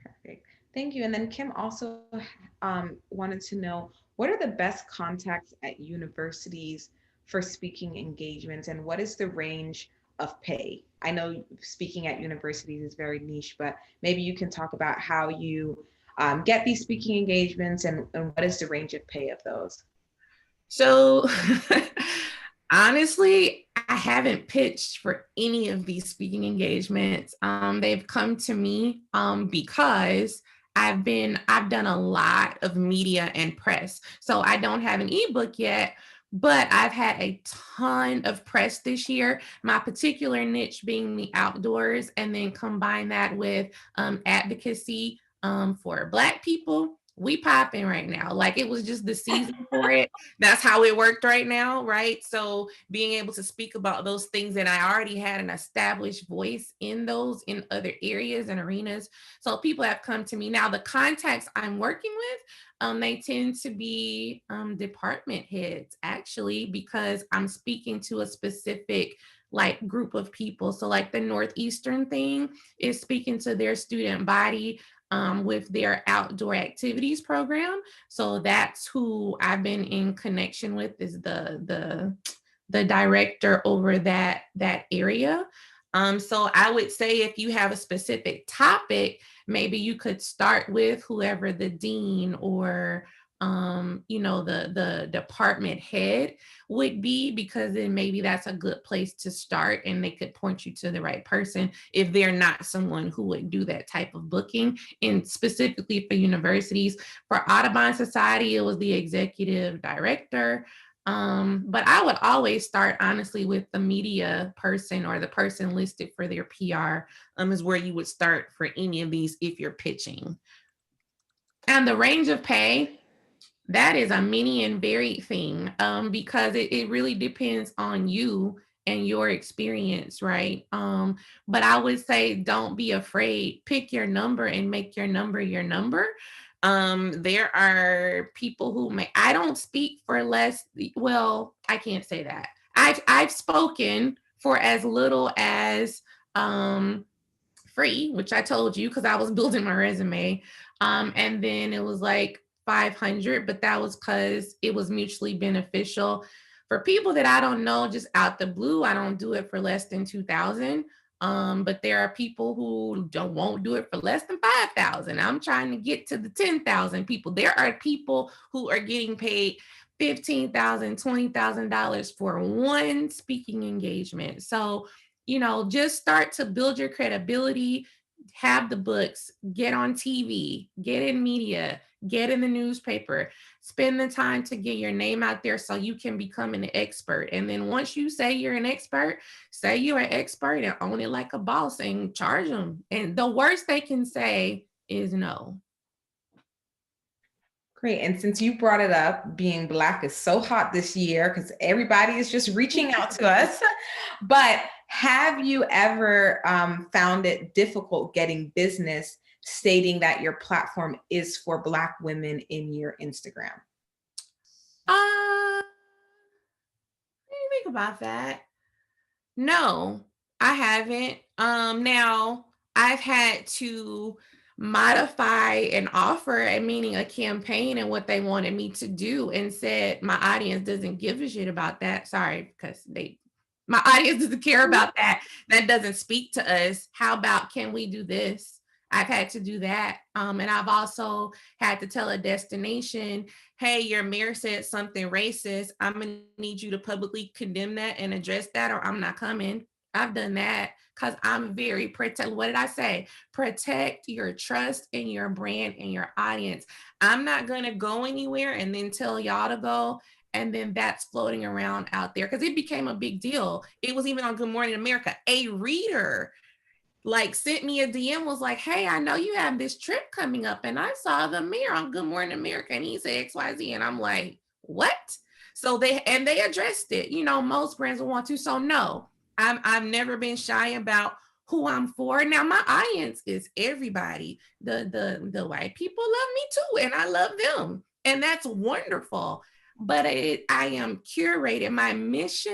Perfect. Thank you. And then Kim also wanted to know, what are the best contacts at universities for speaking engagements, and what is the range of pay? I know speaking at universities is very niche, but maybe you can talk about how you get these speaking engagements, and what is the range of pay of those? So honestly, I haven't pitched for any of these speaking engagements. They've come to me because I've done a lot of media and press. So I don't have an ebook yet, but I've had a ton of press this year. My particular niche being the outdoors, and then combine that with advocacy For Black people, we popping right now. Like it was just the season for it. That's how it worked right now, right? So being able to speak about those things, and I already had an established voice in those in other areas and arenas. So people have come to me. Now the contacts I'm working with, they tend to be department heads actually, because I'm speaking to a specific like group of people. So like the Northeastern thing is speaking to their student body with their outdoor activities program. So that's who I've been in connection with, is the director over that area. So I would say if you have a specific topic, maybe you could start with whoever the dean or the department head would be, because then maybe that's a good place to start and they could point you to the right person if they're not someone who would do that type of booking. And specifically for universities, for Audubon Society, it was the executive director. But I would always start honestly with the media person or the person listed for their PR, is where you would start for any of these if you're pitching. And the range of pay, that is a many and varied thing, because it really depends on you and your experience, right? But I would say don't be afraid. Pick your number and make your number your number. There are people who I don't speak for less. Well, I can't say that. I've spoken for as little as free, which I told you because I was building my resume. And then it was like 500, but that was because it was mutually beneficial. For people that I don't know, just out the blue, I don't do it for less than 2,000. But there are people who won't do it for less than 5,000. I'm trying to get to the 10,000 people. There are people who are getting paid $15,000, $20,000 for one speaking engagement. So, just start to build your credibility, have the books, get on TV, get in media, get in the newspaper, spend the time to get your name out there so you can become an expert. And then once you say you're an expert, say you're an expert and own it like a boss and charge them. And the worst they can say is no. Great. And since you brought it up, being Black is so hot this year because everybody is just reaching out to us. But have you ever found it difficult getting business stating that your platform is for Black women in your Instagram? Let me think about that. No, I haven't. Now I've had to modify an offer, and meaning a campaign and what they wanted me to do, and said my audience doesn't give a shit about that. Sorry, because my audience doesn't care about that. That doesn't speak to us. How about, can we do this? I've had to do that. And I've also had to tell a destination, hey, your mayor said something racist. I'm going to need you to publicly condemn that and address that, or I'm not coming. I've done that because I'm very protect. What did I say? Protect your trust and your brand and your audience. I'm not going to go anywhere and then tell y'all to go. And then that's floating around out there because it became a big deal. It was even on Good Morning America. A reader like sent me a DM, was like, hey, I know you have this trip coming up and I saw the mayor on Good Morning America and he said XYZ. And I'm like, what? So they addressed it. Most brands will want to. So no, I've never been shy about who I'm for. Now my audience is everybody. The white people love me too, and I love them. And that's wonderful. But I am curated. My mission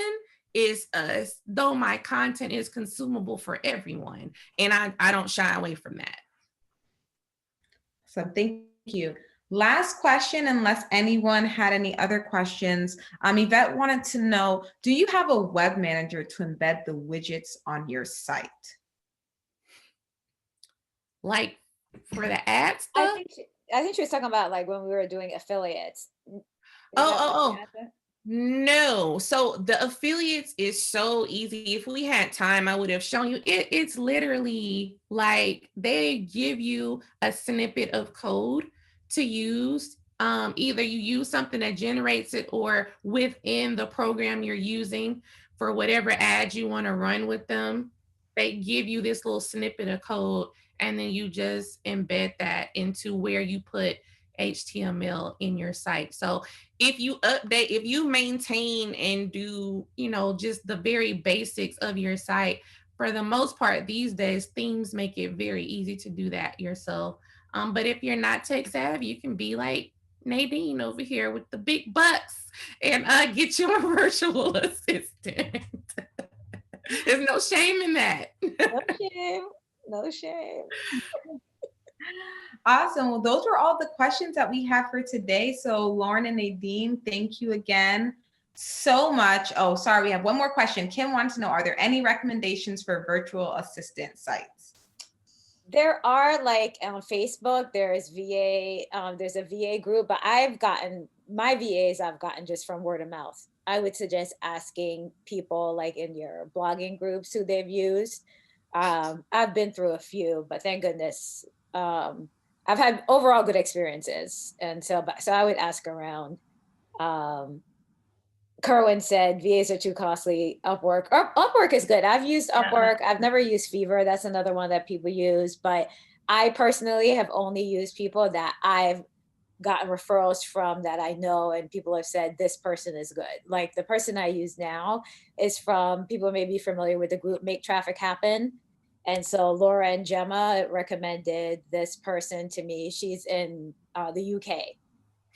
is us, though my content is consumable for everyone. And I don't shy away from that. So thank you. Last question, unless anyone had any other questions. Yvette wanted to know, do you have a web manager to embed the widgets on your site? Like for the ad stuff? I think she was talking about like when we were doing affiliates. No. So the affiliates is so easy. If we had time, I would have shown you. It's literally like they give you a snippet of code to use. Either you use something that generates it, or within the program you're using for whatever ads you want to run with them, they give you this little snippet of code and then you just embed that into where you put HTML in your site. So if you update, if you maintain and do, just the very basics of your site, for the most part these days, themes make it very easy to do that yourself. But if you're not tech savvy, you can be like Nadeen over here with the big bucks and get you a virtual assistant. There's no shame in that. No shame. No shame. Awesome. Well, those were all the questions that we have for today. So Lauren and Nadeen, thank you again so much. Oh, sorry, we have one more question. Kim wants to know, are there any recommendations for virtual assistant sites? There are, like on Facebook, there's a VA group, but I've gotten just from word of mouth. I would suggest asking people like in your blogging groups who they've used. I've been through a few, but thank goodness I've had overall good experiences. And so I would ask around. Kerwin said VAs are too costly. Upwork is good. I've used Upwork. I've never used Fever. That's another one that people use. But I personally have only used people that I've gotten referrals from that I know, and people have said this person is good. Like the person I use now is from, people may be familiar with the group Make Traffic Happen. And so Laura and Gemma recommended this person to me. She's in the UK.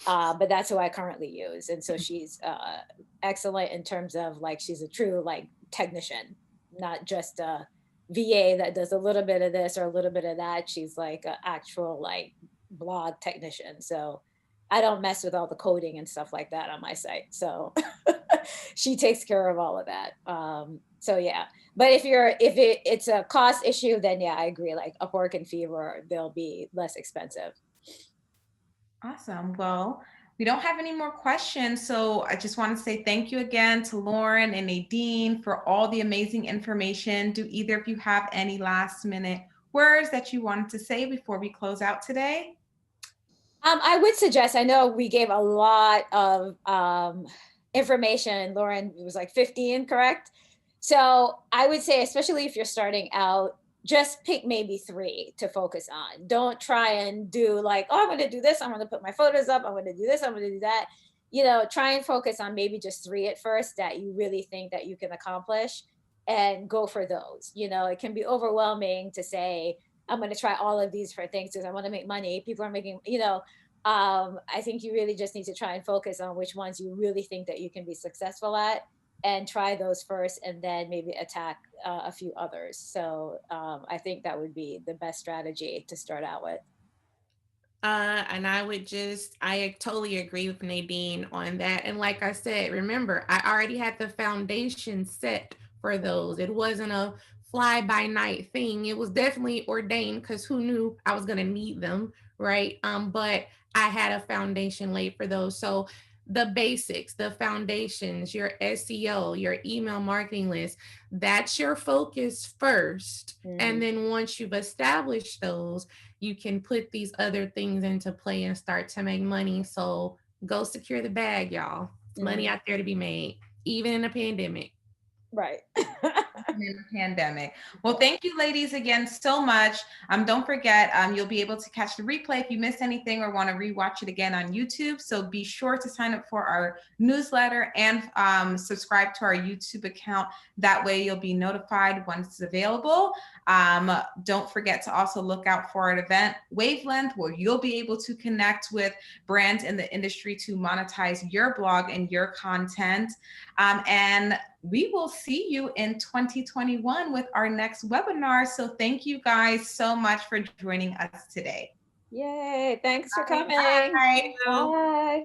But that's who I currently use. And so she's excellent in terms of like, she's a true like technician, not just a VA that does a little bit of this or a little bit of that. She's like an actual like blog technician. So I don't mess with all the coding and stuff like that on my site. So she takes care of all of that. So yeah, but if it's a cost issue, then yeah, I agree. Like Upwork and Fever, they'll be less expensive. Awesome. Well, we don't have any more questions. So I just want to say thank you again to Lauren and Nadeen for all the amazing information. Do either of you have any last minute words that you wanted to say before we close out today? I would suggest, I know we gave a lot of information. Lauren, it was like 15, correct? So I would say, especially if you're starting out, just pick maybe 3 to focus on. Don't try and do like, oh, I'm going to do this. I'm going to put my photos up. I'm going to do this. I'm going to do that. Try and focus on maybe just 3 at first that you really think that you can accomplish, and go for those. It can be overwhelming to say, I'm going to try all of these for things because I want to make money. People are making, I think you really just need to try and focus on which ones you really think that you can be successful at, and try those first, and then maybe attack a few others. So I think that would be the best strategy to start out with. And I totally agree with Nadeen on that. And like I said, remember, I already had the foundation set for those. It wasn't a fly by night thing. It was definitely ordained because who knew I was going to need them, right? But I had a foundation laid for those. So the basics, the foundations, your SEO, your email marketing list, that's your focus first. And then once you've established those, you can put these other things into play and start to make money. So go secure the bag, y'all. Money out there to be made, even in a pandemic. Right. In the pandemic. Well, thank you ladies again so much. Don't forget, you'll be able to catch the replay if you missed anything or want to rewatch it again on YouTube. So be sure to sign up for our newsletter and subscribe to our YouTube account. That way you'll be notified once it's available. Don't forget to also look out for an event, Wavelength, where you'll be able to connect with brands in the industry to monetize your blog and your content. And we will see you in 2021 with our next webinar. So thank you guys so much for joining us today. Yay. Thanks for coming. Bye. Bye.